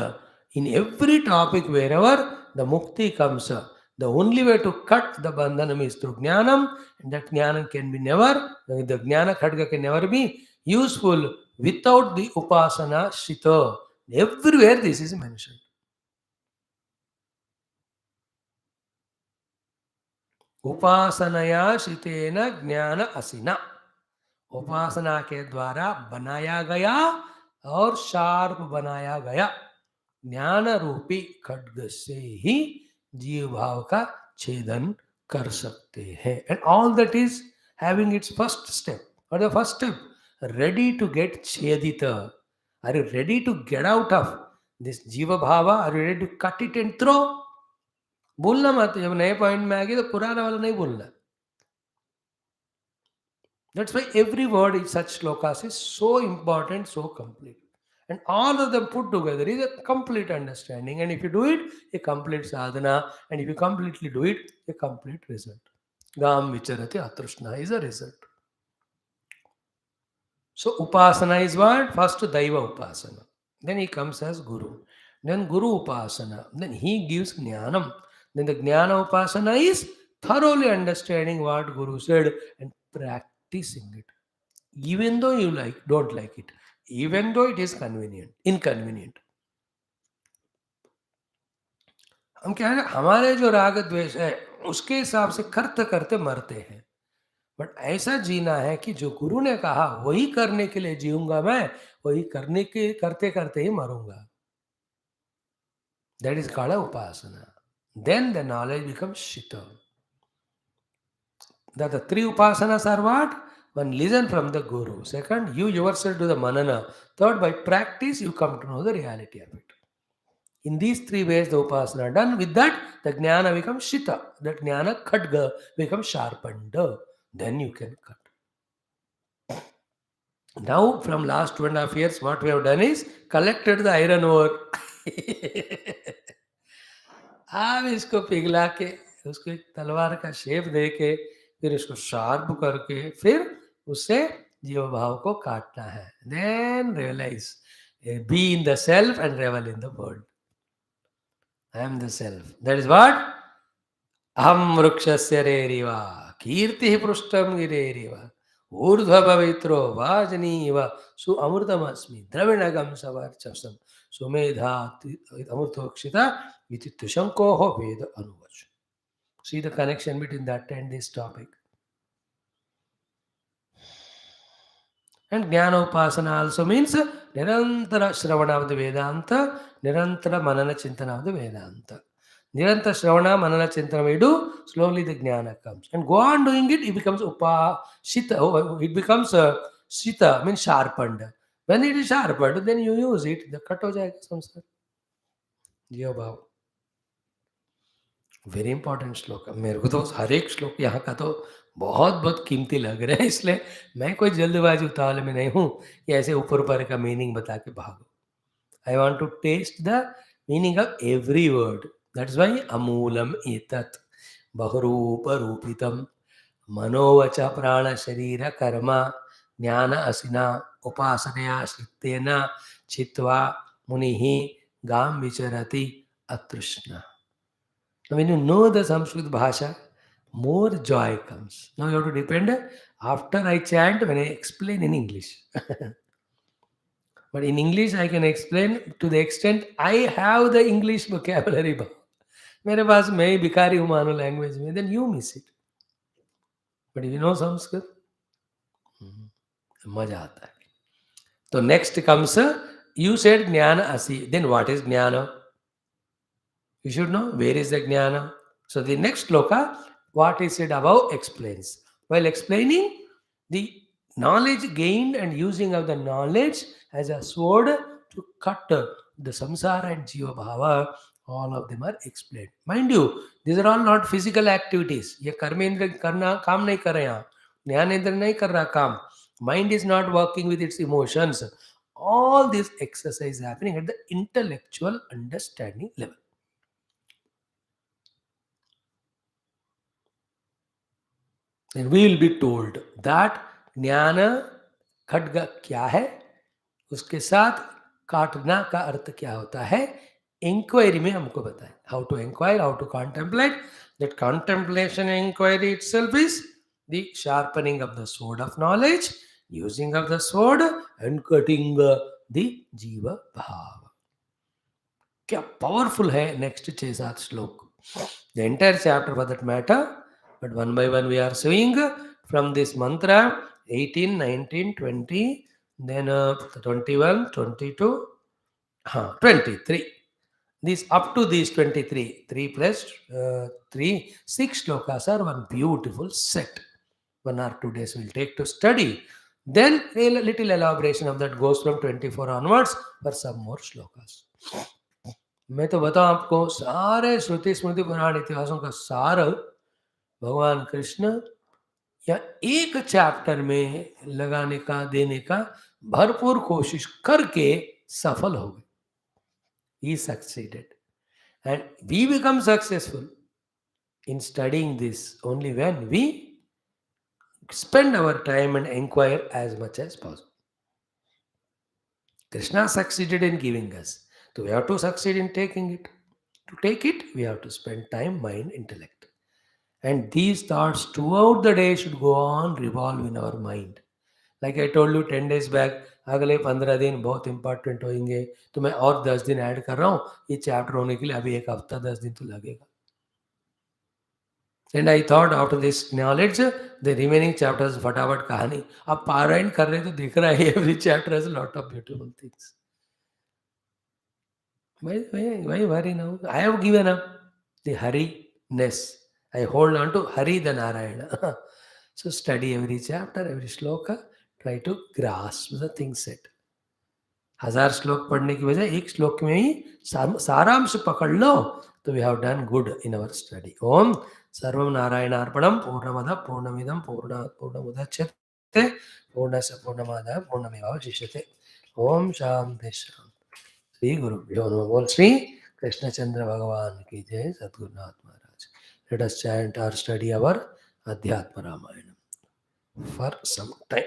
in every topic, wherever the mukti comes, the only way to cut the bandhanam is through jnanam, and that jnanam can be never, the jnana khadga can never be useful without the upasana shita. Everywhere this is mentioned. उपासनया शितेन ज्ञान असिना, उपासना के द्वारा बनाया गया और sharp बनाया गया ज्ञान रूपी खड्ग से ही जीव भाव का छेदन कर सकते हैं। And all that is having its first step, और the first step ready to get chhedit. Are you ready to get out of this jeev bhav? Are you ready to cut it and throw? बोलना मत, जब नए पॉइंट में आ गए तो पुराना वाला नहीं बोलना। That's why every word in such shlokas is so important, so complete. And all of them put together is a complete understanding. And if you do it, a complete sadhana. And if you completely do it, a complete result. Gam vicharati atrushna is a result. So upasana is what? First Daiva upasana. Then he comes as Guru. Then Guru upasana. Then he gives jnanam. Then the jnana upasana is thoroughly understanding what Guru said and practicing it. Even though you don't like it, even though it is inconvenient. हम क्या है, हमारे जो राग द्वेष है उसके हिसाब से करते करते मरते हैं। बट ऐसा जीना है कि जो गुरु ने कहा वही करने के लिए जीऊंगा मैं, वही करने के करते करते ही मरूंगा। That is called upasana. Then the knowledge becomes shita. The three upasanas are what? One, listen from the Guru. Second, you yourself do the manana. Third, by practice, you come to know the reality of it. In these three ways, the upasana are done. With that, the jnana becomes shita. That jnana khadga becomes sharpened. Then you can cut. Now, from last 2.5 years, what we have done is collected the iron ore. अब इसको पिघला के उसको एक तलवार का shape दे के फिर उसको शार्प करके फिर उससे जीव भाव को काटना है। Then realise, be in the self and revel in the world. I am the self, that is what अहम वृक्षस्य रेरिवा कीर्ति पृष्ठम गिरेरिवा ऊर्ध्व पवित्रो वाजनीव सु अमृतमस्मि द्रविणगम सवर्चसम सुमेधा अमृतोक्षित इति तुशंकोः वेद अनुवच. See the connection between that and this topic. And Jnana Upasana also means Nirantara Shravana of the Vedanta, Nirantara Manana Chintana of the Vedanta. Nirantara Shravana, Manana Chintana we do, slowly the Jnana comes. And go on doing it, it becomes Upashita, it becomes Shita, means sharpened. When it is sharpened, then you use it, the cut ho jayega samsar. Jiyo bhav. Very important श्लोक है. मेरे को तो हर एक श्लोक यहाँ का तो बहुत बहुत कीमती लग रहा है, इसलिए मैं कोई जल्दबाजी उतावले में नहीं हूँ कि ऐसे ऊपर ऊपर का मीनिंग बता के भागो. I want to test the meaning of every word. That's why अमूलम एतत् बहुरूप रूपितम मनोवच प्राण शरीर कर्म ज्ञान असिना उपासनया श्रितेन चित्वा मुनिः गाम विचरति अतृष्ण. When you know the Sanskrit Bhasha, more joy comes. Now you have to depend after I chant when I explain in English. But in English I can explain to the extent I have the English vocabulary. मेरे पास मैं ही भिखारी हूँ मानो language में, then you miss it. But if you know Sanskrit, मजा आता है. तो next comes, you said Jnana Asi. Then what is Jnana? You should know where is the Jnana. So the next sloka, what is said above, explains. While explaining the knowledge gained and using of the knowledge as a sword to cut the samsara and jiva bhava, all of them are explained. Mind you, these are all not physical activities. ये कर्मेंद्र करना काम नहीं कर रहे हैं, ज्ञानेंद्र नहीं कर रहा काम. Mind is not working with its emotions. All this exercise is happening at the intellectual understanding level. And we will be told that ज्ञान खड्ग क्या है, उसके साथ काटना का अर्थ क्या होता है, इंक्वायरी में हमको बताए. How to inquire, how to contemplate. That contemplation inquiry itself is the sharpening of the sword of knowledge, using of the sword and cutting the जीव भाव. क्या पावरफुल है नेक्स्ट 6-7 श्लोक. The entire chapter for that matter. But one by one we are seeing from this mantra 18, 19, 20, then 21, 22, 23. This up to these 23, 3 plus 3, 6 shlokas are one beautiful set. 1 or 2 days we'll take to study. Then a little elaboration of that goes from 24 onwards for some more shlokas. मैं तो बताऊं आपको, सारे श्रुति स्मृति पुराण इतिहासों का सार भगवान कृष्ण या एक चैप्टर में लगाने का, देने का भरपूर कोशिश करके सफल हो गए. He succeeded. And we become successful in studying this only when we spend our time and inquire as much as possible. Krishna succeeded in giving us. So we have to succeed in taking it. To take it, we have to spend time, mind, intellect. And these thoughts throughout the day should go on, revolve in our mind. Like I told you 10 days back, अगले 15 दिन बहुत important होंगे, तो मैं और 10 दिन add कर रहा हूँ. ये चैप्टर होने के लिए अभी 1 हफ्ता 10 दिन तो लगेगा. And I thought after this knowledge, the remaining chapters फटाफट कहानी. अब पारायण कर रहे तो दिख रहा है, every chapter has a lot of beautiful things. Why worry now? I have given up the Hari-ness. I hold on to Hari the Narayana. So study every chapter, every shloka, try to grasp the thing set. 1000 श्लोक पढ़ने की बजाय एक श्लोक में ही सारांश पकड़ लो, तो we have done good in our study. ओम सर्वं नारायणार्पणं पूर्णमदः पूर्णमिदं पूर्णात् पूर्णमुदच्यते पूर्णस्य पूर्णमादाय पूर्णमेवावशिष्यते. ओम शांति शांति. श्री गुरुभ्यो नमः. बोल श्री कृष्णचंद्र भगवान की जय. सद्गुरुनाथ महाराज. Let us chant or study our Adhyatma Ramayana for some time.